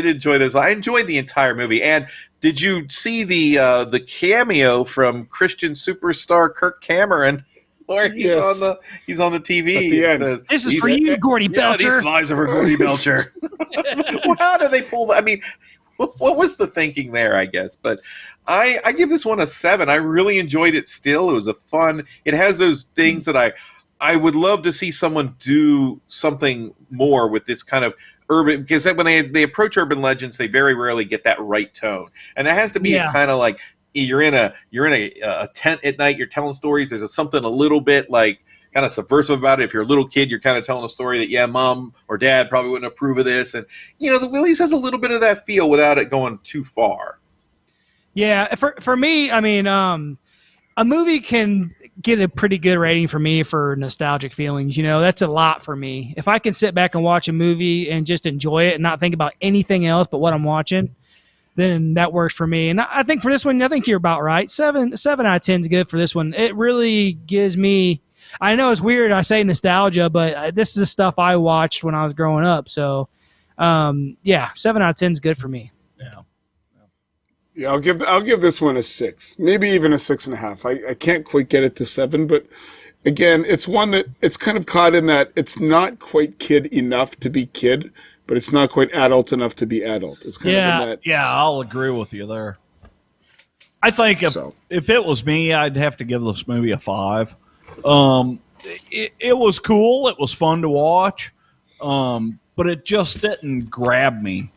Speaker 9: enjoy this. I enjoyed the entire movie. And did you see the cameo from Christian superstar Kirk Cameron? Where he's on the TV.
Speaker 10: At the end.
Speaker 9: Says,
Speaker 3: this is for you, Gordy Belcher.
Speaker 9: These flies are for Gordy Belcher. Well, how did they pull that? I mean, what was the thinking there, I guess? But I give this one a 7. I really enjoyed it still. It was it has those things that I would love to see someone do something more with this kind of urban, because when they approach urban legends, they very rarely get that right tone. And it has to be a kind of like, you're in a tent at night. You're telling stories. There's something a little bit like kind of subversive about it. If you're a little kid, you're kind of telling a story that mom or dad probably wouldn't approve of this. And the Willies has a little bit of that feel without it going too far.
Speaker 3: Yeah, for me, I mean, a movie can get a pretty good rating for me for nostalgic feelings. That's a lot for me. If I can sit back and watch a movie and just enjoy it and not think about anything else but what I'm watching, then that works for me. And I think for this one, I think you're about right. 7 out of 10 is good for this one. It really gives me, I know it's weird I say nostalgia, but this is the stuff I watched when I was growing up. So, 7 out of 10 is good for me.
Speaker 10: Yeah, I'll give this one a 6, maybe even a 6.5. I can't quite get it to 7, but again, it's one that it's kind of caught in that it's not quite kid enough to be kid, but it's not quite adult enough to be adult. It's kind of in that.
Speaker 11: Yeah, I'll agree with you there. I think if it was me, I'd have to give this movie a 5. It was cool. It was fun to watch, but it just didn't grab me,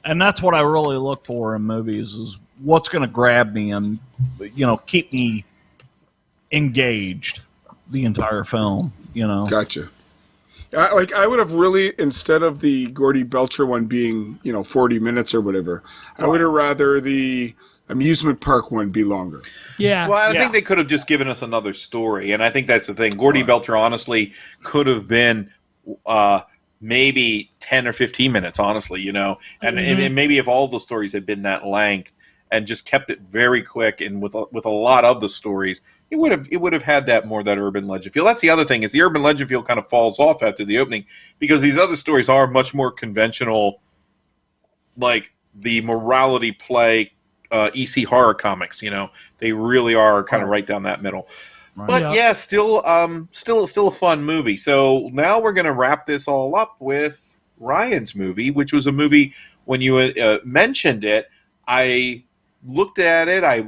Speaker 11: And that's what I really look for in movies is what's going to grab me and, keep me engaged the entire film,
Speaker 10: Gotcha. I would have really, instead of the Gordy Belcher one being, 40 minutes or whatever, I would have rather the amusement park one be longer.
Speaker 3: Yeah.
Speaker 9: Well, I think they could have just given us another story, and I think that's the thing. Gordy Belcher, honestly, could have been maybe 10 or 15 minutes, honestly, and maybe if all the stories had been that length and just kept it very quick and with a lot of the stories, it would have had that urban legend feel. That's the other thing is the urban legend feel kind of falls off after the opening because these other stories are much more conventional, like the morality play EC horror comics. They really are kind of right down that middle. Right. But still a fun movie. So now we're going to wrap this all up with Ryan's movie, which was a movie when you mentioned it, I looked at it. I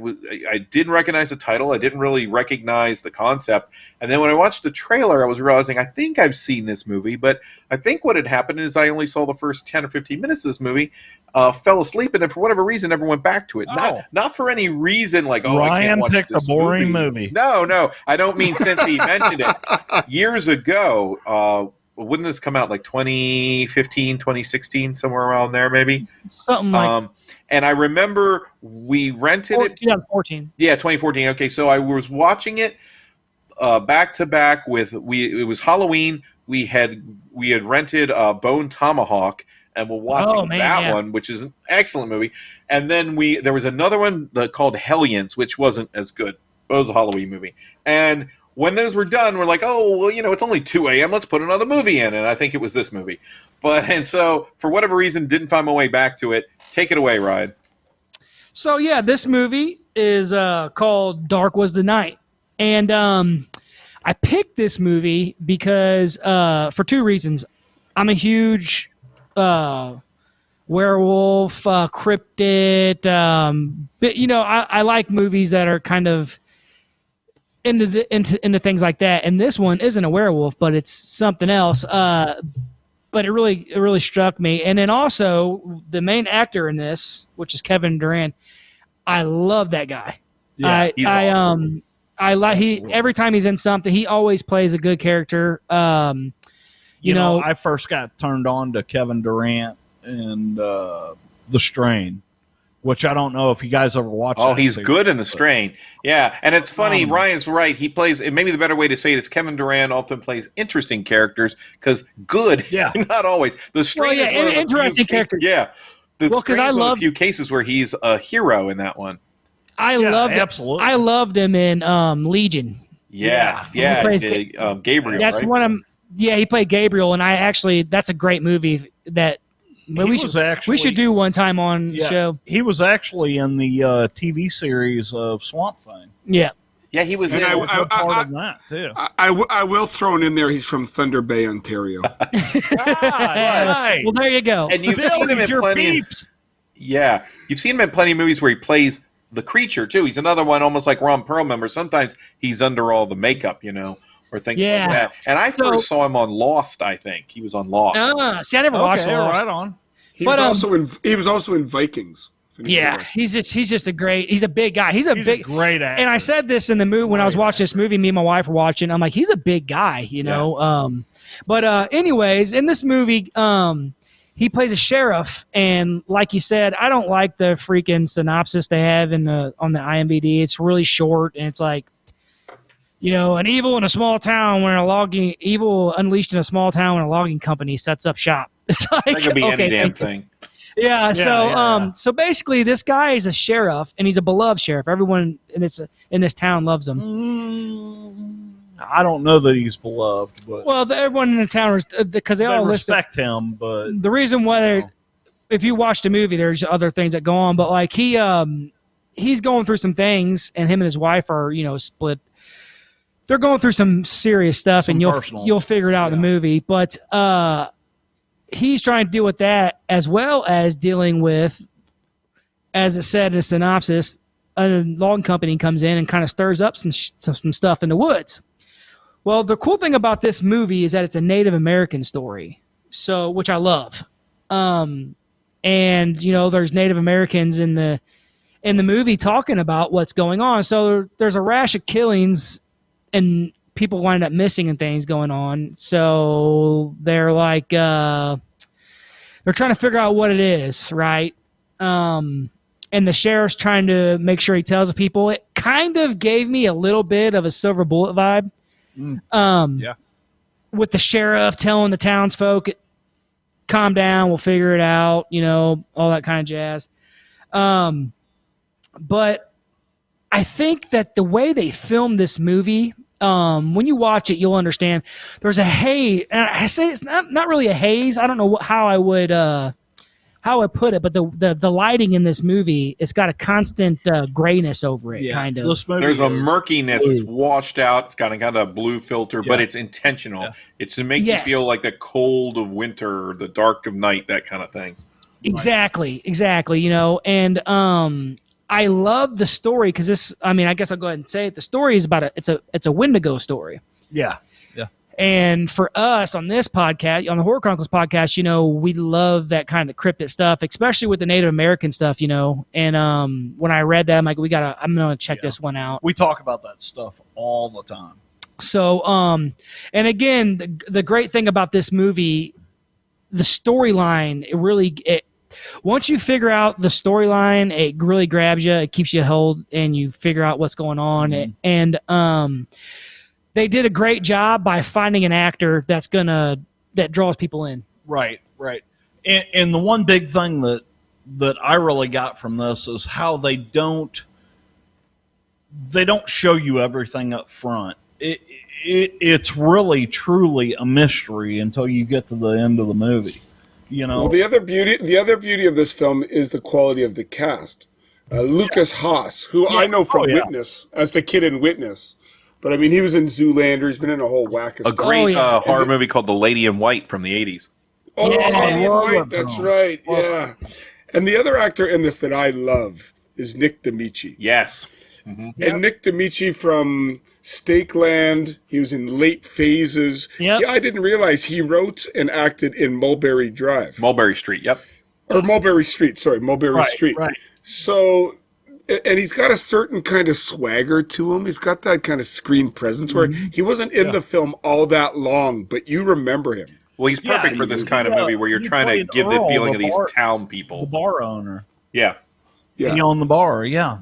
Speaker 9: didn't recognize the title. I didn't really recognize the concept. And then when I watched the trailer, I was realizing I think I've seen this movie. But I think what had happened is I only saw the first 10 or 15 minutes of this movie, fell asleep, and then for whatever reason never went back to it. Not for any reason like,
Speaker 11: Ryan
Speaker 9: I can't watch
Speaker 11: picked
Speaker 9: this
Speaker 11: a boring movie.
Speaker 9: No, I don't mean since he mentioned it. Years ago, wouldn't this come out like 2015, 2016, somewhere around there, maybe?
Speaker 3: Something like.
Speaker 9: And I remember we rented it.
Speaker 3: 2014.
Speaker 9: Yeah, 2014. Okay, so I was watching it back to back with it was Halloween. We had rented Bone Tomahawk, and we're watching one, which is an excellent movie. And then there was another one called Hellions, which wasn't as good. It was a Halloween movie. And when those were done, we're like, oh, well, it's only 2 a.m. Let's put another movie in. And I think it was this movie. And so, for whatever reason, didn't find my way back to it. Take it away, Ryan.
Speaker 3: So, yeah, this movie is called Dark Was the Night. And I picked this movie because for two reasons. I'm a huge werewolf, cryptid. But, I like movies that are kind of into things like that. And this one isn't a werewolf, but it's something else. But it really struck me. And then also the main actor in this, which is Kevin Durant, I love that guy.
Speaker 11: Yeah,
Speaker 3: he's awesome. Every time he's in something, he always plays a good character. You know,
Speaker 11: I first got turned on to Kevin Durant and The Strain, which I don't know if you guys ever watched.
Speaker 9: Oh, he's good in The Strain. Yeah, and it's funny. Ryan's right. He plays, and maybe the better way to say it is Kevin Durant often plays interesting characters because good, not always. The Strain is one of the
Speaker 3: interesting characters.
Speaker 9: Yeah,
Speaker 3: because I love
Speaker 9: a few cases where he's a hero in that one.
Speaker 3: I loved him in Legion.
Speaker 9: Yes, Gabriel.
Speaker 3: That's
Speaker 9: right?
Speaker 3: one of. Yeah, he played Gabriel, and that's a great movie that we should do one time on the show.
Speaker 11: He was actually in the TV series of Swamp Thing.
Speaker 3: Yeah.
Speaker 9: Yeah, he was.
Speaker 10: And
Speaker 11: part of that too.
Speaker 10: I will throw in there. He's from Thunder Bay, Ontario.
Speaker 11: Right.
Speaker 3: Well, there you go.
Speaker 9: And you've seen him in plenty. You've seen him in plenty of movies where he plays the creature too. He's another one, almost like Ron Perlman, where sometimes he's under all the makeup, or things like that. And I first saw him on Lost. I think he was on Lost.
Speaker 3: See, I never watched Lost.
Speaker 11: Right on.
Speaker 10: He was also in Vikings.
Speaker 3: Yeah, he's just a big guy. He's a
Speaker 11: great actor.
Speaker 3: And I said this in the movie when I was watching this movie. Me and my wife were watching. I'm like, he's a big guy, But anyways, in this movie, he plays a sheriff, and like you said, I don't like the freaking synopsis they have on the IMDb. It's really short, and it's like, an evil in a small town when evil unleashed in a small town when a logging company sets up shop. It's like,
Speaker 9: that could be any damn thing.
Speaker 3: Yeah, so basically this guy is a sheriff, and he's a beloved sheriff. Everyone in this town loves him.
Speaker 11: I don't know that he's beloved, but
Speaker 3: everyone in the town is because they all
Speaker 11: respect him. But
Speaker 3: the reason why, if you watch the movie, there's other things that go on. But like he's going through some things, and him and his wife are split. They're going through some serious stuff, and you'll figure it out in the movie. But he's trying to deal with that as well as dealing with, as it said in the synopsis, a logging company comes in and kind of stirs up some stuff in the woods. Well, the cool thing about this movie is that it's a Native American story, which I love. And there's Native Americans in the movie talking about what's going on. So there's a rash of killings and people wind up missing and things going on. So they're like, they're trying to figure out what it is, right? And the sheriff's trying to make sure he tells the people. It kind of gave me a little bit of a Silver Bullet vibe. With the sheriff telling the townsfolk, calm down, we'll figure it out, all that kind of jazz. But I think that the way they filmed this movie, when you watch it, you'll understand there's a haze. And I say it's not really a haze. I don't know how I would put it, but the lighting in this movie, it's got a constant grayness over it, kind of.
Speaker 9: There's a murkiness. It's washed out. It's got a kind of blue filter, but it's intentional. Yeah. It's to make you feel like the cold of winter, or the dark of night, that kind of thing.
Speaker 3: Exactly. And I love the story because this. I mean, I guess I'll go ahead and say it. The story is about it's a Wendigo story.
Speaker 11: Yeah.
Speaker 3: And for us on this podcast, on the Horror Chronicles podcast, we love that kind of cryptid stuff, especially with the Native American stuff, And when I read that, I'm like, I'm going to check this one out.
Speaker 11: We talk about that stuff all the time.
Speaker 3: So, and again, the great thing about this movie, the storyline, once you figure out the storyline, it really grabs you. It keeps you hold, and you figure out what's going on.
Speaker 11: Mm-hmm.
Speaker 3: And they did a great job by finding an actor that draws people in.
Speaker 11: Right. And the one big thing that I really got from this is how they don't show you everything up front. It's really truly a mystery until you get to the end of the movie. You know.
Speaker 10: Well, the other beauty of this film is the quality of the cast. Lucas Haas, who I know from Witness as the kid in Witness, but I mean he was in Zoolander. He's been in a whole whack of
Speaker 9: A
Speaker 10: stuff.
Speaker 9: great horror movie called The Lady in White from the 80s.
Speaker 10: Oh, Lady in White, that's right. Yeah, and the other actor in this that I love is Nick D'Amici.
Speaker 9: Yes. Mm-hmm.
Speaker 10: And Nick D'Amici from Stakeland, he was in Late Phases.
Speaker 3: Yep.
Speaker 10: Yeah, I didn't realize he wrote and acted in Mulberry Drive.
Speaker 9: Mulberry Street, yep.
Speaker 10: Or Mulberry Street, sorry, Mulberry Street.
Speaker 11: Right.
Speaker 10: So, and he's got a certain kind of swagger to him. He's got that kind of screen presence where he wasn't in the film all that long, but you remember him.
Speaker 9: Well, he's perfect for this kind of movie where you're trying to give the feeling of these town people.
Speaker 11: The bar owner.
Speaker 9: Yeah.
Speaker 11: He owned the bar, yeah.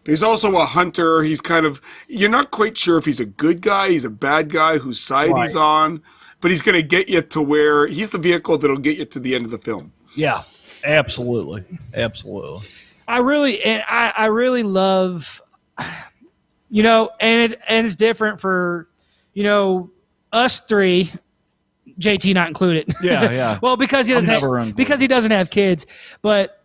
Speaker 10: But he's also a hunter. He's kind of, you're not quite sure if he's a good guy, he's a bad guy, whose side he's on, but he's going to get you to where, he's the vehicle that'll get you to the end of the film.
Speaker 11: Yeah, absolutely.
Speaker 3: I really love, and it's different for, us three, JT not included.
Speaker 11: Yeah.
Speaker 3: Well, because he doesn't have kids, but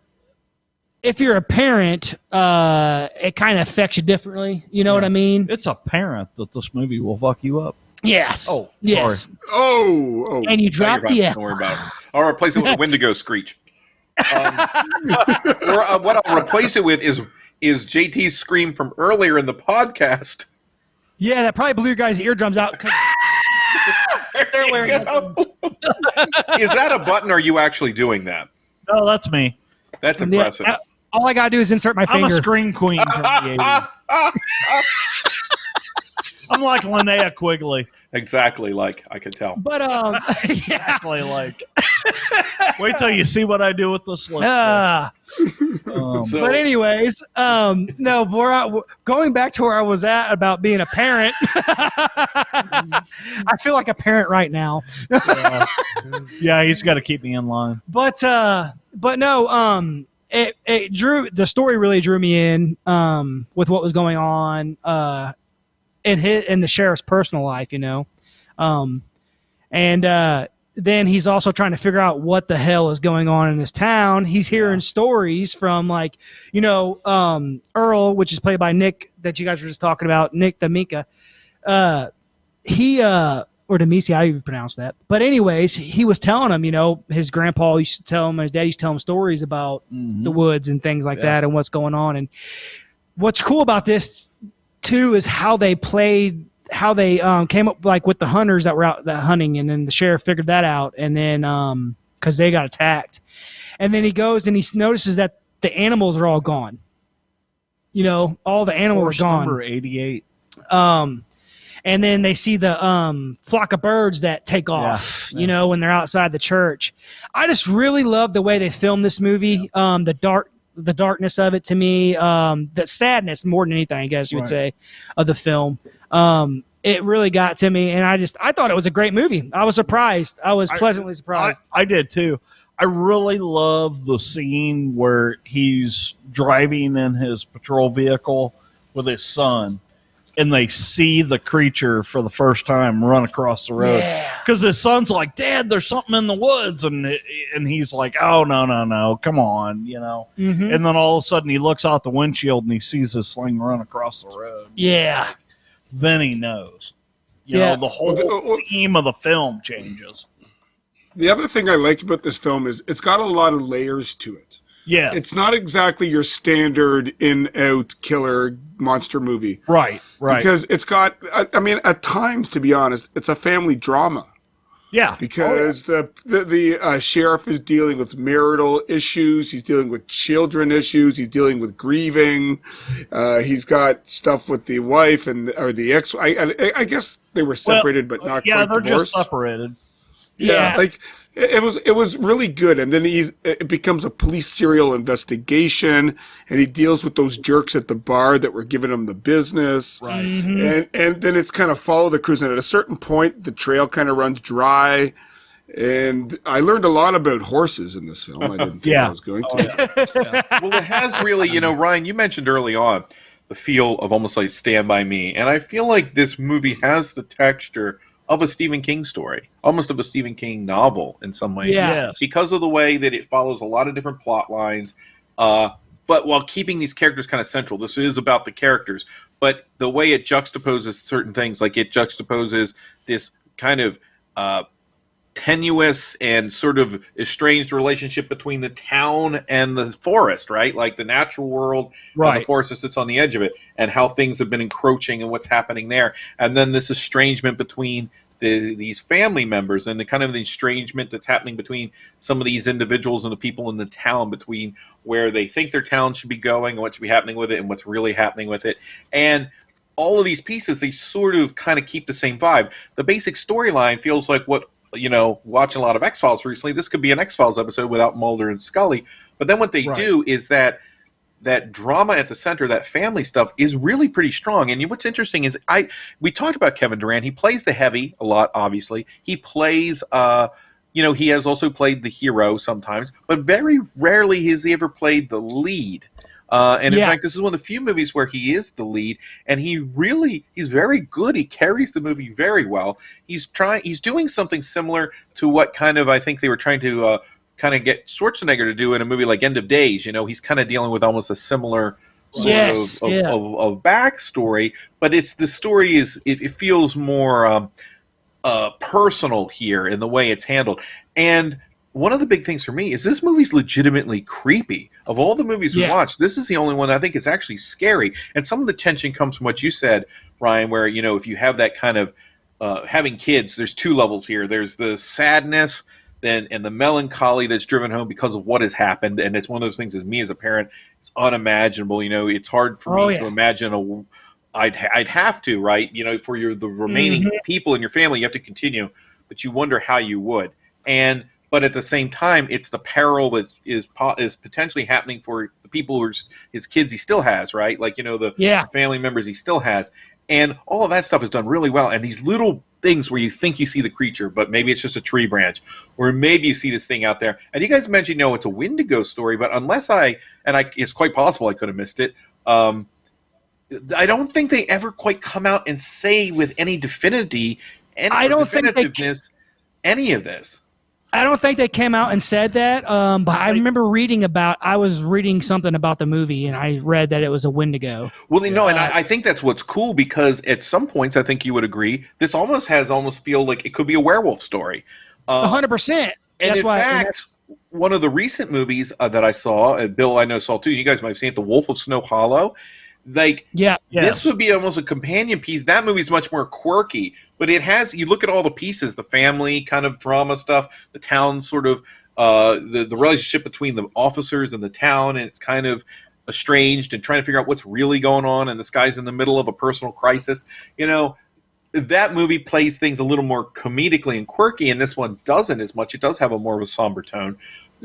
Speaker 3: if you're a parent, it kind of affects you differently. You know what I mean?
Speaker 11: It's apparent that this movie will fuck you up.
Speaker 3: Yes.
Speaker 11: Oh,
Speaker 3: yes.
Speaker 11: sorry.
Speaker 10: Oh.
Speaker 3: And you drop the F.
Speaker 9: Don't worry about it. I'll replace it with a Wendigo screech. What I'll replace it with is JT's scream from earlier in the podcast.
Speaker 3: Yeah, that probably blew your guys' eardrums out. They're wearing headphones.
Speaker 9: Is that a button, or are you actually doing that?
Speaker 11: No, that's me.
Speaker 9: That's impressive.
Speaker 3: All I got to do is insert my finger.
Speaker 11: I'm a scream queen from the 80s. I'm like Linnea Quigley.
Speaker 9: Exactly, like I could tell.
Speaker 3: But
Speaker 11: exactly like. Wait till you see what I do with this lip.
Speaker 3: But anyways, no. Going back to where I was at about being a parent, I feel like a parent right now.
Speaker 11: Yeah, he's got to keep me in line.
Speaker 3: But no. It drew, the story really drew me in with what was going on in the sheriff's personal life, and then he's also trying to figure out what the hell is going on in this town. He's hearing stories from Earl, which is played by Nick that you guys were just talking about, Nick D'Amica. Or Demisi, how you pronounce that. But anyways, he was telling him, his grandpa used to tell him, his dad used to tell him stories about the woods and things like that and what's going on. And what's cool about this too is how they came up with the hunters that were out hunting, and then the sheriff figured that out, and then because they got attacked, and then he goes and he notices that the animals are all gone. All the animals are gone.
Speaker 11: Number 88.
Speaker 3: And then they see the flock of birds that take off, when they're outside the church. I just really love the way they filmed this movie. The darkness of it to me, the sadness more than anything, I guess you would say, of the film. It really got to me, and I thought it was a great movie. I was surprised. I was pleasantly surprised.
Speaker 11: I did too. I really love the scene where he's driving in his patrol vehicle with his son, and they see the creature for the first time run across the road. Because his son's like, "Dad, there's something in the woods," and he's like, "Oh, no, come on,"
Speaker 3: Mm-hmm.
Speaker 11: And then all of a sudden he looks out the windshield and he sees this thing run across the road.
Speaker 3: Yeah.
Speaker 11: Then he knows. The whole theme of the film changes.
Speaker 10: The other thing I liked about this film is it's got a lot of layers to it.
Speaker 11: Yeah.
Speaker 10: It's not exactly your standard in-out killer monster movie.
Speaker 11: Right.
Speaker 10: Because it's got, at times, to be honest, it's a family drama.
Speaker 11: Yeah.
Speaker 10: Because the sheriff is dealing with marital issues. He's dealing with children issues. He's dealing with grieving. He's got stuff with the wife or the ex. I guess they were separated, but not
Speaker 11: yeah,
Speaker 10: quite
Speaker 11: they're
Speaker 10: divorced.
Speaker 11: just separated.
Speaker 10: Yeah, like it was really good. And then it becomes a police serial investigation, and he deals with those jerks at the bar that were giving him the business.
Speaker 11: Right.
Speaker 10: And then it's kind of follow the cruise. And at a certain point, the trail kind of runs dry. And I learned a lot about horses in this film. I didn't think I was going to.
Speaker 9: Well, it has really, Ryan, you mentioned early on the feel of almost like Stand By Me. And I feel like this movie has the texture of a Stephen King story, almost of a Stephen King novel in some ways.
Speaker 3: Yeah.
Speaker 9: Because of the way that it follows a lot of different plot lines, but while keeping these characters kind of central. This is about the characters, but the way it juxtaposes certain things, like it juxtaposes this kind of tenuous and sort of estranged relationship between the town and the forest, right? Like the natural world and the forest that sits on the edge of it, and how things have been encroaching and what's happening there. And then this estrangement between these family members, and the kind of the estrangement that's happening between some of these individuals and the people in the town, between where they think their town should be going and what should be happening with it and what's really happening with it. And all of these pieces, they sort of kind of keep the same vibe. The basic storyline feels like what, watching a lot of X-Files recently, this could be an X-Files episode without Mulder and Scully. But then what they do is that drama at the center, that family stuff, is really pretty strong. And what's interesting is we talked about Kevin Durant. He plays the heavy a lot, obviously. He plays, he has also played the hero sometimes, but very rarely has he ever played the lead. In fact, this is one of the few movies where he is the lead, and he's very good. He carries the movie very well. He's doing something similar to what kind of I think they were trying to kind of get Schwarzenegger to do in a movie like End of Days. He's kind of dealing with almost a similar sort of backstory, but the story it feels more personal here in the way it's handled. And one of the big things for me is this movie's legitimately creepy. Of all the movies we watched, this is the only one I think is actually scary. And some of the tension comes from what you said, Ryan, where, if you have that kind of having kids, there's two levels here. There's the sadness and the melancholy that's driven home because of what has happened. And it's one of those things, as me as a parent, it's unimaginable. It's hard for me to imagine I'd have to, right? For the remaining people in your family, you have to continue, but you wonder how you would. But at the same time, it's the peril that is potentially happening for the people who are his kids he still has, right? Like, the family members he still has. And all of that stuff is done really well. And these little things where you think you see the creature, but maybe it's just a tree branch, or maybe you see this thing out there. And you guys mentioned, it's a Wendigo story, but it's quite possible I could have missed it. I don't think they ever quite come out and say with any definitiveness any of this.
Speaker 3: I don't think they came out and said that, but I remember I was reading something about the movie, and I read that it was a Wendigo.
Speaker 9: Well, and I think that's what's cool, because at some points, I think you would agree, this almost feel like it could be a werewolf story.
Speaker 3: 100%.
Speaker 9: And in fact, one of the recent movies that I saw, Bill I know saw too, you guys might have seen it, The Wolf of Snow Hollow. This would be almost a companion piece. That movie's much more quirky, but you look at all the pieces, the family kind of drama stuff, the town sort of, the relationship between the officers and the town, and it's kind of estranged and trying to figure out what's really going on, and this guy's in the middle of a personal crisis. That movie plays things a little more comedically and quirky, and this one doesn't as much. It does have more of a somber tone.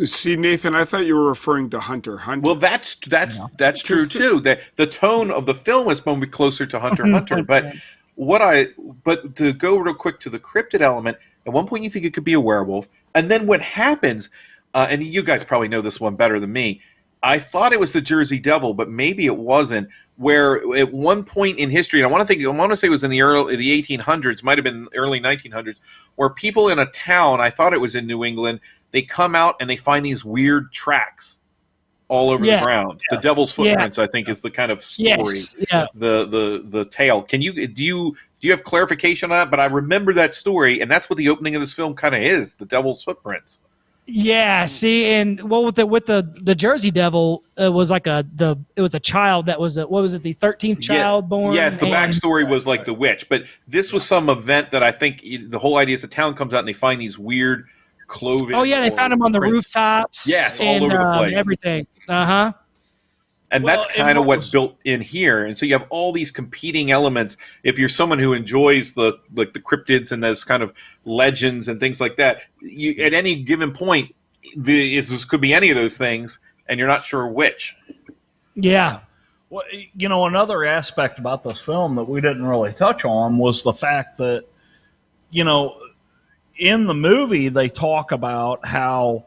Speaker 10: See, Nathan, I thought you were referring to Hunter x Hunter.
Speaker 9: Well, that's true too. The tone of the film is probably closer to Hunter x Hunter. But to go real quick to the cryptid element, at one point you think it could be a werewolf, and then what happens? And you guys probably know this one better than me. I thought it was the Jersey Devil, but maybe it wasn't. Where at one point in history, and I want to say it was in the 1800s, might have been early 1900s, where people in a town, I thought it was in New England, they come out and they find these weird tracks all over the ground. The Devil's Footprints, I think, is the kind of story. The tale. Do you have clarification on that? But I remember that story, and that's what the opening of this film kind of is: the Devil's Footprints.
Speaker 3: Yeah, see, and well, with the Jersey Devil, it was like it was a child that was what was it, the 13th child born?
Speaker 9: Yes, the
Speaker 3: and-
Speaker 9: backstory was like the witch, but this was some event that I think the whole idea is the town comes out and they find these weird cloven.
Speaker 3: Oh yeah, they found him on the rooftops.
Speaker 9: Yes, all
Speaker 3: and,
Speaker 9: over the place.
Speaker 3: Everything. Uh-huh.
Speaker 9: And that's kind of what's built in here. And so you have all these competing elements. If you're someone who enjoys the cryptids and those kind of legends and things like that, you, at any given point, this could be any of those things, and you're not sure which.
Speaker 3: Yeah.
Speaker 11: Well, another aspect about this film that we didn't really touch on was the fact that, in the movie they talk about how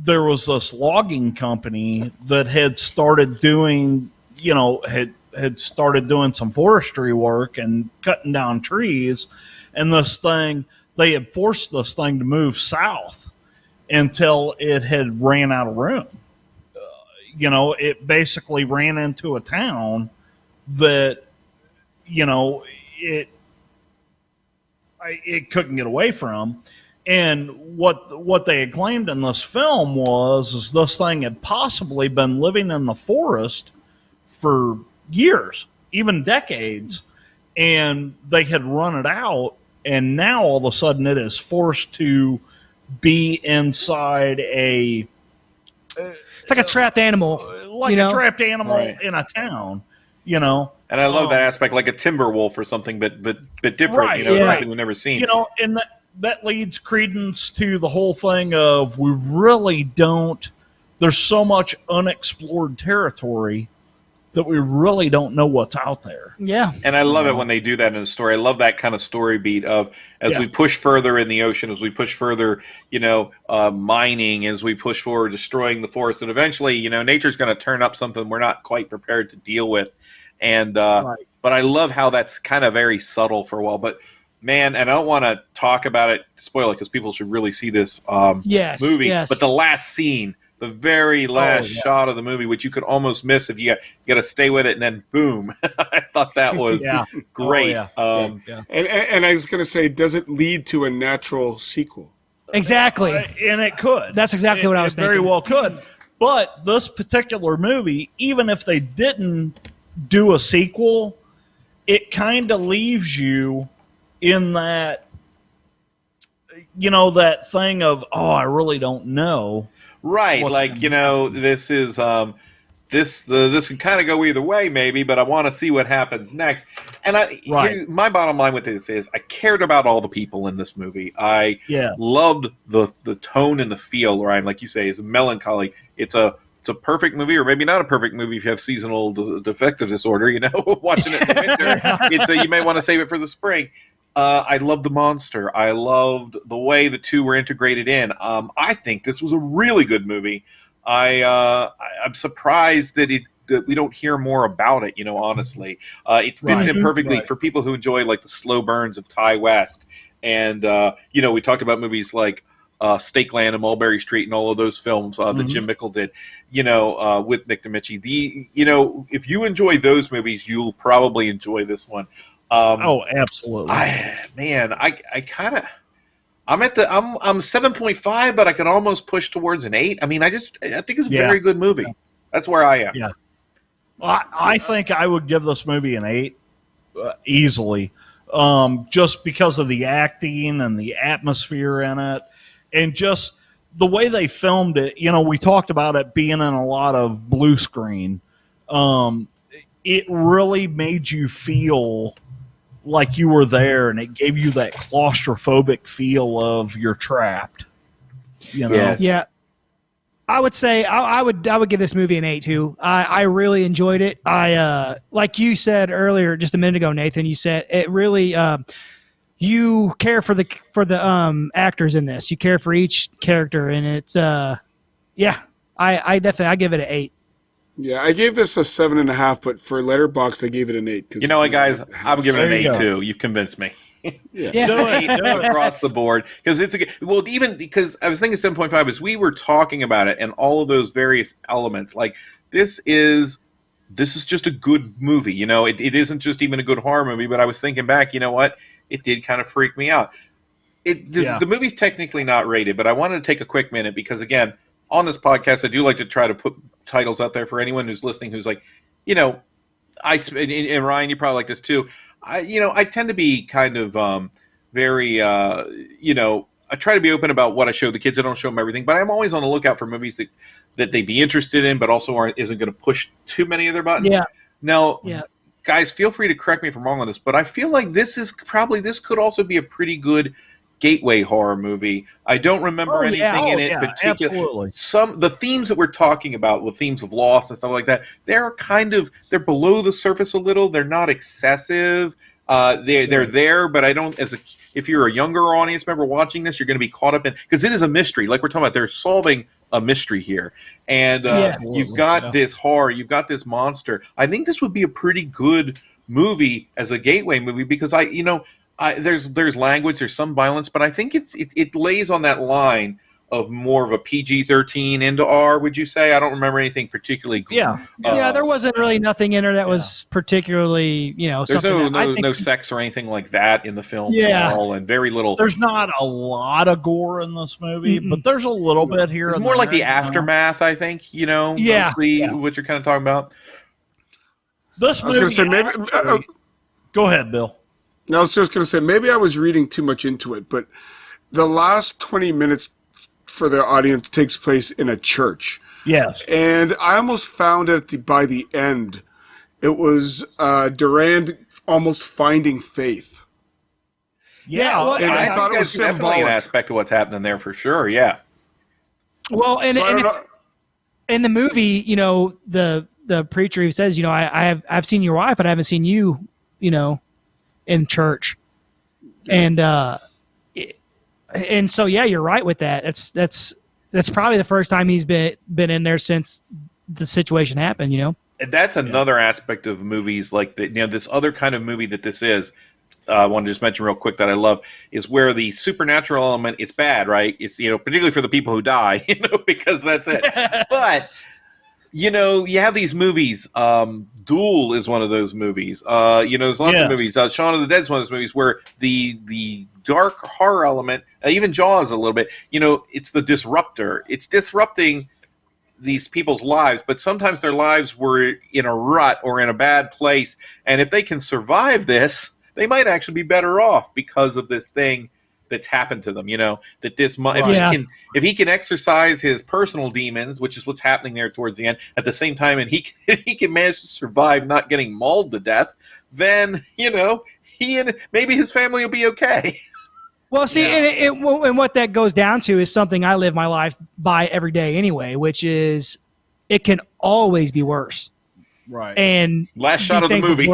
Speaker 11: there was this logging company that had started doing, had started doing some forestry work and cutting down trees. And they had forced this thing to move south until it had ran out of room. It basically ran into a town that, it couldn't get away from. And what they had claimed in this film is this thing had possibly been living in the forest for years, even decades, and they had run it out, and now all of a sudden it is forced to be inside
Speaker 3: it's like a trapped animal.
Speaker 11: A trapped animal in a town,
Speaker 9: And I love that aspect, like a timber wolf or something, but different, something we've never seen.
Speaker 11: And that leads credence to the whole thing of we really don't, there's so much unexplored territory that we really don't know what's out there.
Speaker 3: Yeah.
Speaker 9: And I love it when they do that in a story. I love that kind of story beat of as we push further in the ocean, as we push further, mining, as we push forward, destroying the forest. And eventually, nature's going to turn up something we're not quite prepared to deal with. And but I love how that's kind of very subtle for a while. But man, and I don't want to talk about it, spoil it, because people should really see this movie.
Speaker 3: Yes.
Speaker 9: But the last scene, the very last shot of the movie, which you could almost miss if you got to stay with it, and then boom. I thought that was great.
Speaker 10: And I was going to say, does it lead to a natural sequel?
Speaker 3: Exactly.
Speaker 11: And it could.
Speaker 3: That's exactly what I was thinking.
Speaker 11: Very well could. But this particular movie, even if they didn't do a sequel, it kind of leaves you in that, that thing of, I really don't know.
Speaker 9: Right, this is this can kind of go either way, maybe, but I want to see what happens next. And my bottom line with this is, I cared about all the people in this movie. I loved the tone and the feel. Ryan, like you say, is melancholy. It's a perfect movie, or maybe not a perfect movie if you have seasonal defective disorder. Watching it in the winter, you may want to save it for the spring. I loved the monster. I loved the way the two were integrated in. I think this was a really good movie. I'm surprised that we don't hear more about it. Honestly, it fits in perfectly for people who enjoy like the slow burns of Ty West, and we talked about movies like Stakeland and Mulberry Street and all of those films that Jim Mickle did. With Nick DiMicci. If you enjoy those movies, you'll probably enjoy this one.
Speaker 11: Absolutely.
Speaker 9: I'm 7.5, but I could almost push towards an 8. I mean, I think it's a very good movie. That's where I am.
Speaker 11: Yeah. I think I would give this movie an 8 easily, just because of the acting and the atmosphere in it, and just the way they filmed it. We talked about it being in a lot of blue screen. It really made you feel like you were there, and it gave you that claustrophobic feel of you're trapped.
Speaker 3: Yeah. I would say I would give this movie an 8 too. I really enjoyed it. I like you said earlier, just a minute ago, Nathan. You said it really. You care for the actors in this. You care for each character, and it's I definitely give it an 8.
Speaker 10: Yeah, I gave this a 7.5, but for Letterboxd, I gave it an 8.
Speaker 9: You know what, guys? I'm giving it an 8 too. You've convinced me. Across the board, because it's even because I was thinking 7.5 as we were talking about it and all of those various elements. Like this is just a good movie. It isn't just even a good horror movie. But I was thinking back, you know what? It did kind of freak me out. The movie's technically not rated, but I wanted to take a quick minute because, again, on this podcast, I do like to try to put titles out there for anyone who's listening who's like, and Ryan, you probably like this too. I tend to be kind of very, I try to be open about what I show the kids. I don't show them everything, but I'm always on the lookout for movies that they'd be interested in, but also isn't going to push too many of their buttons.
Speaker 3: Yeah.
Speaker 9: Now, guys, feel free to correct me if I'm wrong on this, but I feel like this could also be a pretty good gateway horror movie. I don't remember anything in it particularly. The themes that we're talking about, the themes of loss and stuff like that, they're below the surface a little. They're not excessive. They're there, but I don't. If you're a younger audience member watching this, you're going to be caught up in, because it is a mystery. Like we're talking about, they're solving a mystery here, and you've got this horror, you've got this monster. I think this would be a pretty good movie as a gateway movie because there's language, there's some violence, but I think it lays on that line of more of a PG-13 into R, would you say? I don't remember anything particularly.
Speaker 3: There wasn't really nothing in her that was particularly,
Speaker 9: There's no sex or anything like that in the film at all, and very little.
Speaker 11: There's not a lot of gore in this movie, but there's a little bit here.
Speaker 9: It's more like the aftermath, I think, mostly what you're kind of talking about.
Speaker 11: This movie, I was going to say, maybe... go ahead, Bill.
Speaker 10: No, I was just going to say, maybe I was reading too much into it, but the last 20 minutes for the audience takes place in a church.
Speaker 11: Yes.
Speaker 10: And I almost found it by the end, it was Durand almost finding faith.
Speaker 11: Yeah.
Speaker 10: Well, and I thought it was
Speaker 9: definitely an aspect of what's happening there for sure, yeah.
Speaker 3: Well, and in the movie, the preacher who says, I've seen your wife, but I haven't seen you, in church. And so, you're right with that. That's probably the first time he's been in there since the situation happened,
Speaker 9: And that's another aspect of movies like this other kind of movie that this is. I want to just mention real quick that I love is where the supernatural element, it's bad, right? It's, particularly for the people who die, because that's it. But, you have these movies. Duel is one of those movies. There's lots of movies. Shaun of the Dead is one of those movies where the dark horror element, even Jaws a little bit, it's the disruptor. It's disrupting these people's lives, but sometimes their lives were in a rut or in a bad place. And if they can survive this, they might actually be better off because of this thing that's happened to them, that this if he can exercise his personal demons, which is what's happening there towards the end, at the same time, and he can manage to survive not getting mauled to death, then, he and maybe his family will be okay.
Speaker 3: Well, see, and what that goes down to is something I live my life by every day anyway, which is it can always be worse.
Speaker 11: Right.
Speaker 3: And
Speaker 9: last shot of the movie.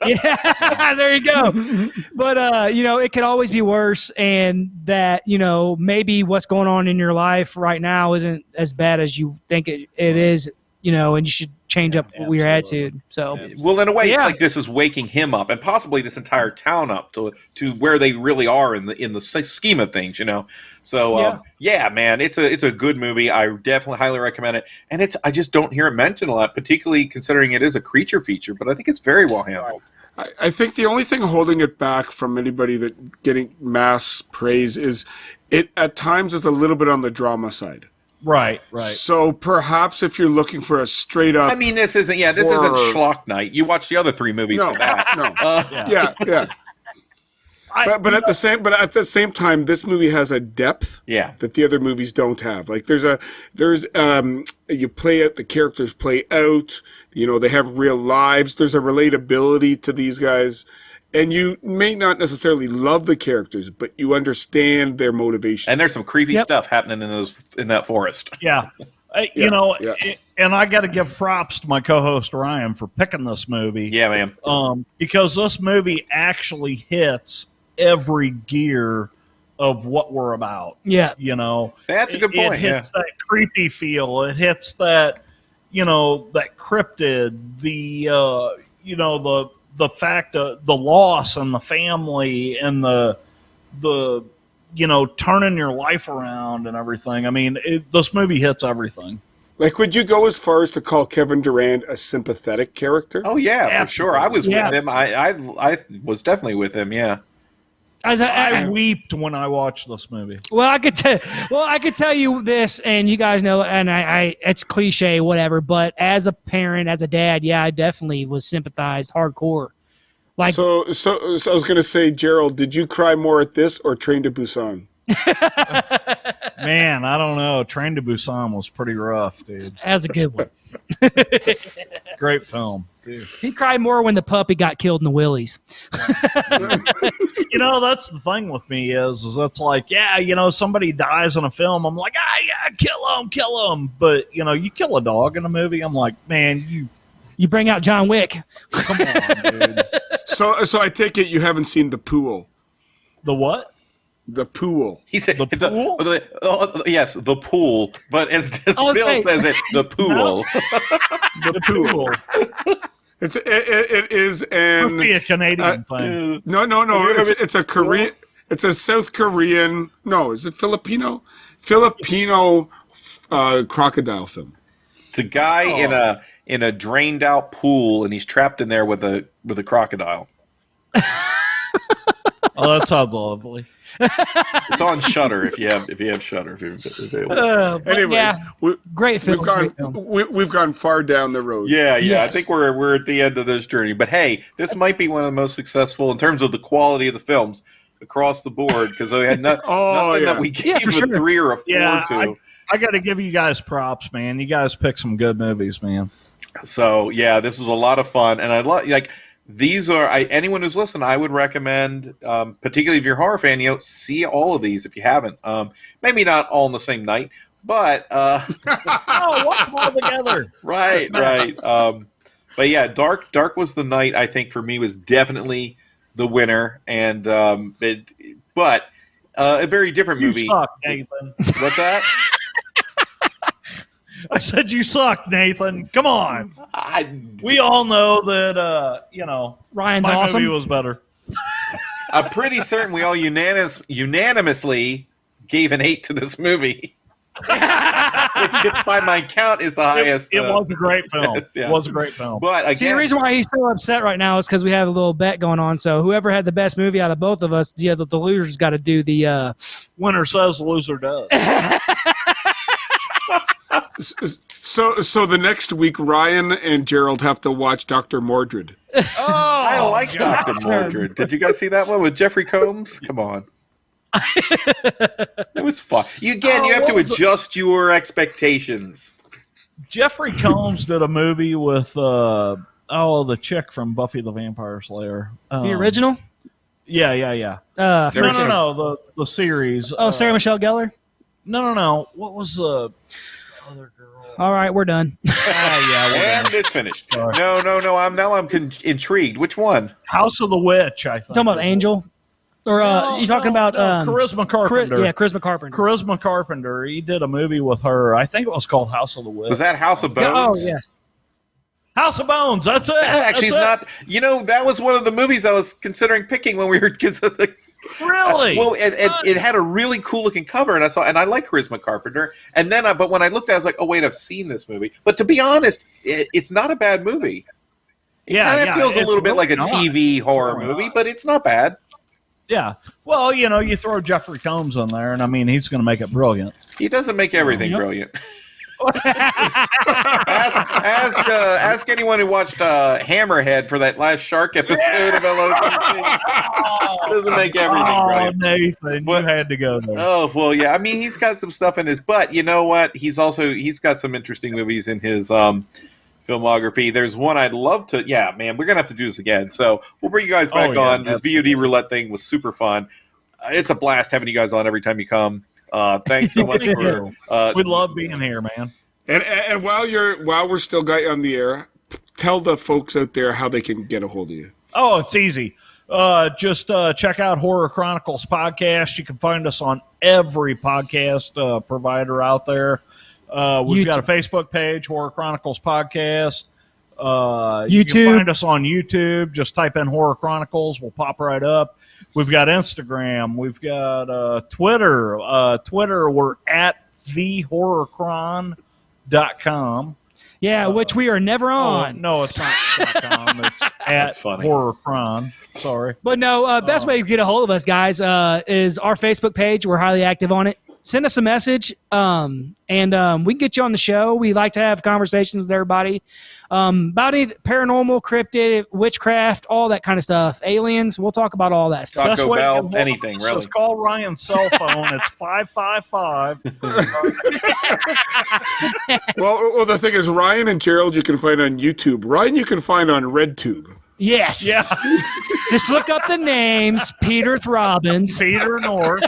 Speaker 3: Yeah, there you go. But, it could always be worse, and that, maybe what's going on in your life right now isn't as bad as you think it is, and you should change up your attitude. So,
Speaker 9: well, in a way, it's like this is waking him up, and possibly this entire town up to where they really are in the scheme of things, So, man, it's a good movie. I definitely highly recommend it, and I just don't hear it mentioned a lot, particularly considering it is a creature feature. But I think it's very well handled.
Speaker 10: I think the only thing holding it back from anybody that getting mass praise is it at times is a little bit on the drama side.
Speaker 11: Right.
Speaker 10: So perhaps if you're looking for a straight up,
Speaker 9: this isn't Schlock Night. You watch the other three movies for that.
Speaker 10: No. Yeah. But at the same time, this movie has a depth that the other movies don't have. Like you play out, the characters play out. They have real lives. There's a relatability to these guys. And you may not necessarily love the characters, but you understand their motivation.
Speaker 9: And there's some creepy stuff happening in that forest.
Speaker 11: Yeah. And I got to give props to my co-host Ryan for picking this movie.
Speaker 9: Yeah, man.
Speaker 11: Because this movie actually hits every gear of what we're about.
Speaker 3: Yeah.
Speaker 9: That's a good point.
Speaker 11: It hits that creepy feel. It hits that, that cryptid, the fact of the loss and the family and the turning your life around and everything. This movie hits everything.
Speaker 10: Like, would you go as far as to call Kevin Durand a sympathetic character?
Speaker 9: Oh yeah, for sure. I was with him. I was definitely with him. Yeah.
Speaker 11: I weeped when I watched this movie.
Speaker 3: Well, I could tell you this, and you guys know, and I it's cliche, whatever. But as a parent, as a dad, yeah, I definitely was sympathized hardcore. Like,
Speaker 10: so I was gonna say, Gerald, did you cry more at this or Train to Busan?
Speaker 11: Man, I don't know. Train to Busan was pretty rough, dude.
Speaker 3: That was a good one.
Speaker 11: Great film, dude.
Speaker 3: He cried more when the puppy got killed in the willies.
Speaker 11: That's the thing with me is it's like, somebody dies in a film. I'm like, yeah, kill him. But, you kill a dog in a movie. I'm like, man,
Speaker 3: you bring out John Wick.
Speaker 11: Come on, dude.
Speaker 10: So I take it you haven't seen The Pool.
Speaker 11: The what?
Speaker 10: The Pool.
Speaker 9: He said
Speaker 11: the pool.
Speaker 9: Yes, the pool. But as Bill says it, the pool.
Speaker 11: No.
Speaker 10: The Pool. It is an.
Speaker 11: Must be a Canadian thing.
Speaker 10: No. It's a Korean. It's a South Korean. No, is it Filipino? Filipino crocodile film.
Speaker 9: It's a guy in a drained out pool, and he's trapped in there with a crocodile.
Speaker 11: Oh, that sounds lovely.
Speaker 9: It's on Shudder if you have Shudder.
Speaker 10: Anyways,
Speaker 3: great film.
Speaker 10: We've gone far down the road.
Speaker 9: Yeah.
Speaker 3: Yes.
Speaker 9: I think we're at the end of this journey. But hey, this might be one of the most successful in terms of the quality of the films across the board because we had nothing that we gave a 3 or a 4 to.
Speaker 11: I got to give you guys props, man. You guys picked some good movies, man.
Speaker 9: So yeah, this was a lot of fun, and I like. These are anyone who's listening. I would recommend, particularly if you're a horror fan, see all of these if you haven't. Maybe not all in the same night, but
Speaker 11: watch them all together.
Speaker 9: Right. But yeah, Dark was the night. I think for me was definitely the winner, and but a very different movie.
Speaker 11: You suck, Nathan.
Speaker 9: What's that?
Speaker 11: I said you suck, Nathan. Come on. We all know that,
Speaker 3: Ryan's
Speaker 11: my
Speaker 3: awesome.
Speaker 11: movie was better.
Speaker 9: I'm pretty certain we all unanimously gave an 8 to this movie. Which, by my count, is the highest.
Speaker 11: It was a great film.
Speaker 9: Yeah.
Speaker 11: It was a great film.
Speaker 9: But again,
Speaker 3: see, the reason why he's so upset right now is because we have a little bet going on. So whoever had the best movie out of both of us, the loser's got to do the
Speaker 11: winner says, the loser does.
Speaker 10: So the next week, Ryan and Gerald have to watch Dr. Mordred.
Speaker 9: I like Dr. Mordred. Did you guys see that one with Jeffrey Combs? Come on. It was fun. You have to adjust your expectations.
Speaker 11: Jeffrey Combs did a movie with the chick from Buffy the Vampire Slayer.
Speaker 3: The original?
Speaker 11: Yeah.
Speaker 3: No,
Speaker 11: the series.
Speaker 3: Oh, Sarah Michelle Gellar?
Speaker 11: No. What was the other girl?
Speaker 3: All right, we're done.
Speaker 9: And it's finished. No. I'm intrigued. Which one?
Speaker 11: House of the Witch, I think.
Speaker 3: Talking about Angel? Or you talking about
Speaker 11: Charisma Carpenter?
Speaker 3: Charisma Carpenter.
Speaker 11: Charisma Carpenter. He did a movie with her. I think it was called House of the Witch.
Speaker 9: Was that House of Bones?
Speaker 3: Oh, yes.
Speaker 11: House of Bones. That's it.
Speaker 9: That actually is not. That was one of the movies I was considering picking when we were because of the.
Speaker 11: Really?
Speaker 9: Well, it had a really cool looking cover, and I like Charisma Carpenter. And then, but when I looked at it, I was like, oh wait, I've seen this movie. But to be honest, it's not a bad movie. It kind of feels a little bit like a TV horror movie, but it's not bad.
Speaker 11: Yeah. Well, you throw Jeffrey Combs in there, and I mean, he's going to make it brilliant.
Speaker 9: He doesn't make everything brilliant. Ask anyone who watched Hammerhead for that last shark episode of LOTC. Doesn't make everything brilliant.
Speaker 11: Nathan, you had to go there.
Speaker 9: Oh well, yeah. I mean, he's got some stuff in his, but you know what? He's got some interesting movies in his filmography. There's one I'd love to. Yeah, man, we're gonna have to do this again. So we'll bring you guys back on. This VOD roulette thing was super fun. It's a blast having you guys on every time you come. Thanks so much for.
Speaker 11: We love being here, man.
Speaker 10: And while we're still got you on the air, tell the folks out there how they can get a hold of you.
Speaker 11: Oh, it's easy. Just check out Horror Chronicles podcast. You can find us on every podcast provider out there. We've got a Facebook page, Horror Chronicles podcast.
Speaker 3: YouTube.
Speaker 11: You can find us on YouTube. Just type in Horror Chronicles. We'll pop right up. We've got Instagram. We've got Twitter. Twitter, we're at thehorrorchron.com.
Speaker 3: Yeah, which we are never on.
Speaker 11: Oh, no, it's not .com. It's at HorrorCron. Sorry.
Speaker 3: But no, best way to get a hold of us, guys, is our Facebook page. We're highly active on it. Send us a message, and we can get you on the show. We like to have conversations with everybody about any paranormal, cryptid, witchcraft, all that kind of stuff. Aliens, we'll talk about all that stuff.
Speaker 9: Taco Bell, anything, really.
Speaker 11: Just call Ryan's cell phone. It's 555.
Speaker 10: Well, the thing is, Ryan and Gerald you can find on YouTube. Ryan you can find on RedTube.
Speaker 3: Yes.
Speaker 11: Yeah.
Speaker 3: Just look up the names. Peter Throbbins.
Speaker 11: Peter North.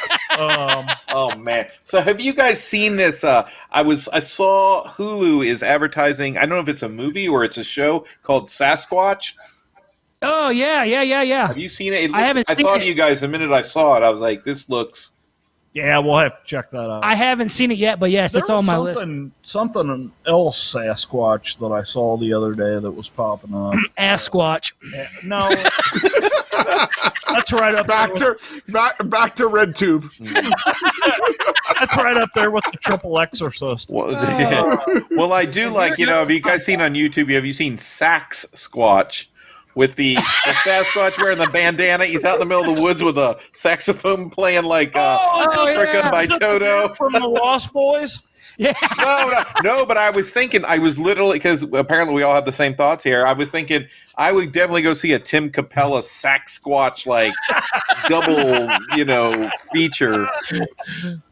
Speaker 9: Oh man! So have you guys seen this? I saw Hulu is advertising. I don't know if it's a movie or it's a show called Sasquatch.
Speaker 3: Oh yeah.
Speaker 9: Have you seen it?
Speaker 3: I haven't seen it.
Speaker 9: I thought of you guys the minute I saw it. I was like, this looks.
Speaker 11: Yeah, we'll have to check that out.
Speaker 3: I haven't seen it yet, but yes, it's on my list.
Speaker 11: Something else Sasquatch that I saw the other day that was popping up.
Speaker 3: Sasquatch.
Speaker 11: No. That's right up
Speaker 10: back
Speaker 11: there.
Speaker 10: Back to RedTube.
Speaker 11: That's right up there with the Triple Exorcist.
Speaker 9: Well, I do like, have you guys seen on YouTube, have you seen Sax Squatch? With the Sasquatch wearing the bandana, he's out in the middle of the woods with a saxophone playing like Africa by Toto
Speaker 11: from the Lost Boys.
Speaker 3: Yeah.
Speaker 9: No, but I was literally, because apparently we all have the same thoughts here. I was thinking I would definitely go see a Tim Capella Sasquatch like double, feature.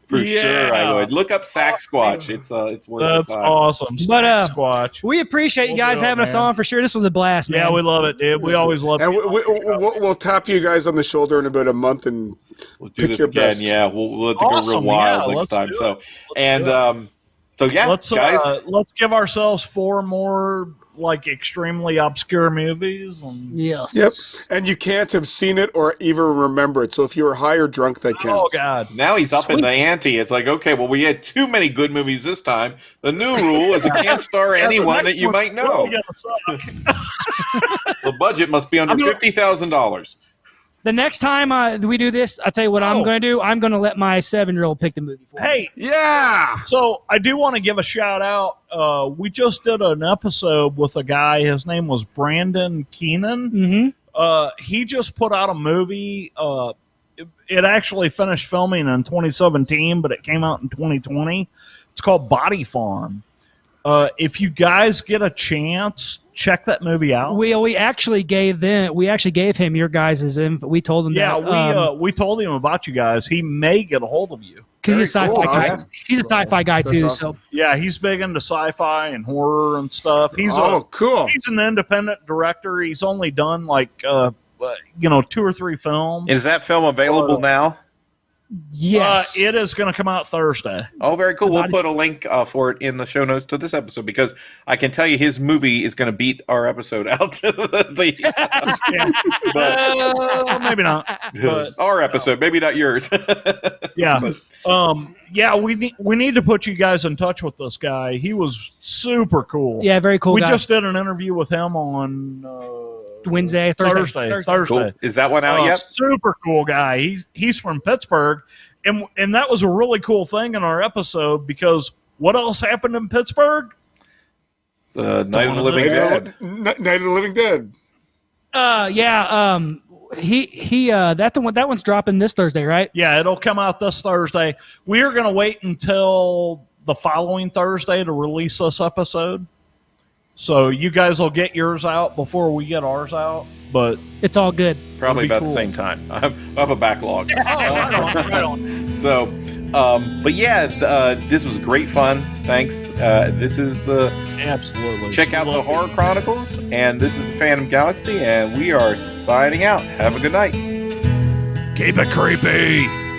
Speaker 9: For sure, I would look up Sasquatch. It's worth
Speaker 11: That's
Speaker 9: the time.
Speaker 11: awesome.
Speaker 3: But
Speaker 11: Sasquatch.
Speaker 3: we appreciate you guys having us on for sure. This was a blast, man.
Speaker 11: Yeah, we love it, dude. We always love it.
Speaker 10: And we'll tap you guys on the shoulder in about a month and
Speaker 9: We'll do
Speaker 10: pick
Speaker 9: this
Speaker 10: your
Speaker 9: again.
Speaker 10: best.
Speaker 9: Yeah, we'll have to go real wild next time. So, guys,
Speaker 11: let's give ourselves 4 more like extremely obscure movies.
Speaker 3: Yes.
Speaker 10: Yep. And you can't have seen it or even remember it. So if you were high or drunk, that counts.
Speaker 11: Oh God!
Speaker 9: Now he's up in the ante. It's like, okay, well, we had too many good movies this time. The new rule is it can't star anyone that you might know. The budget must be under $50,000.
Speaker 3: The next time we do this, I'll tell you what I'm going to do. I'm going to let my 7-year-old pick the movie for me.
Speaker 11: Hey,
Speaker 10: yeah.
Speaker 11: So I do want to give a shout out. We just did an episode with a guy. His name was Brandon Keenan.
Speaker 3: Mm-hmm.
Speaker 11: He just put out a movie. It actually finished filming in 2017, but it came out in 2020. It's called Body Farm. If you guys get a chance, check that movie out.
Speaker 3: We actually gave him your guys' info. We told him that.
Speaker 11: Yeah, we told him about you guys. He may get a hold of you.
Speaker 3: Because he's a sci-fi guy.
Speaker 10: Awesome.
Speaker 3: He's a sci-fi guy too.
Speaker 10: Awesome.
Speaker 3: So
Speaker 11: Yeah, he's big into sci-fi and horror and stuff.
Speaker 10: Cool.
Speaker 11: He's an independent director. He's only done 2 or 3 films.
Speaker 9: Is that film available now?
Speaker 3: yes,
Speaker 11: It is going to come out Thursday.
Speaker 9: Oh, very cool. We'll put a link for it in the show notes to this episode because I can tell you his movie is going to beat our episode out.
Speaker 11: Maybe not. But,
Speaker 9: our episode, maybe not yours.
Speaker 11: yeah. We need to put you guys in touch with this guy. He was super cool.
Speaker 3: yeah, very cool.
Speaker 11: We
Speaker 3: guy.
Speaker 11: just did an interview with him on Thursday.
Speaker 9: Cool. Is that one out yet?
Speaker 11: Super cool guy. He's from Pittsburgh, and that was a really cool thing in our episode because what else happened in Pittsburgh?
Speaker 9: Night of the Living Dead.
Speaker 10: Night of the Living Dead.
Speaker 3: That one's dropping this Thursday, right?
Speaker 11: Yeah, it'll come out this Thursday. We are going to wait until the following Thursday to release this episode. So you guys will get yours out before we get ours out, but
Speaker 3: It's all good.
Speaker 9: Probably about
Speaker 11: cool.
Speaker 9: the same time. I have a backlog.
Speaker 11: right on.
Speaker 9: So, this was great fun. Thanks. This is
Speaker 11: Absolutely.
Speaker 9: check out the Horror Chronicles, and this is the Phantom Galaxy, and we are signing out. Have a good night.
Speaker 11: Keep it creepy.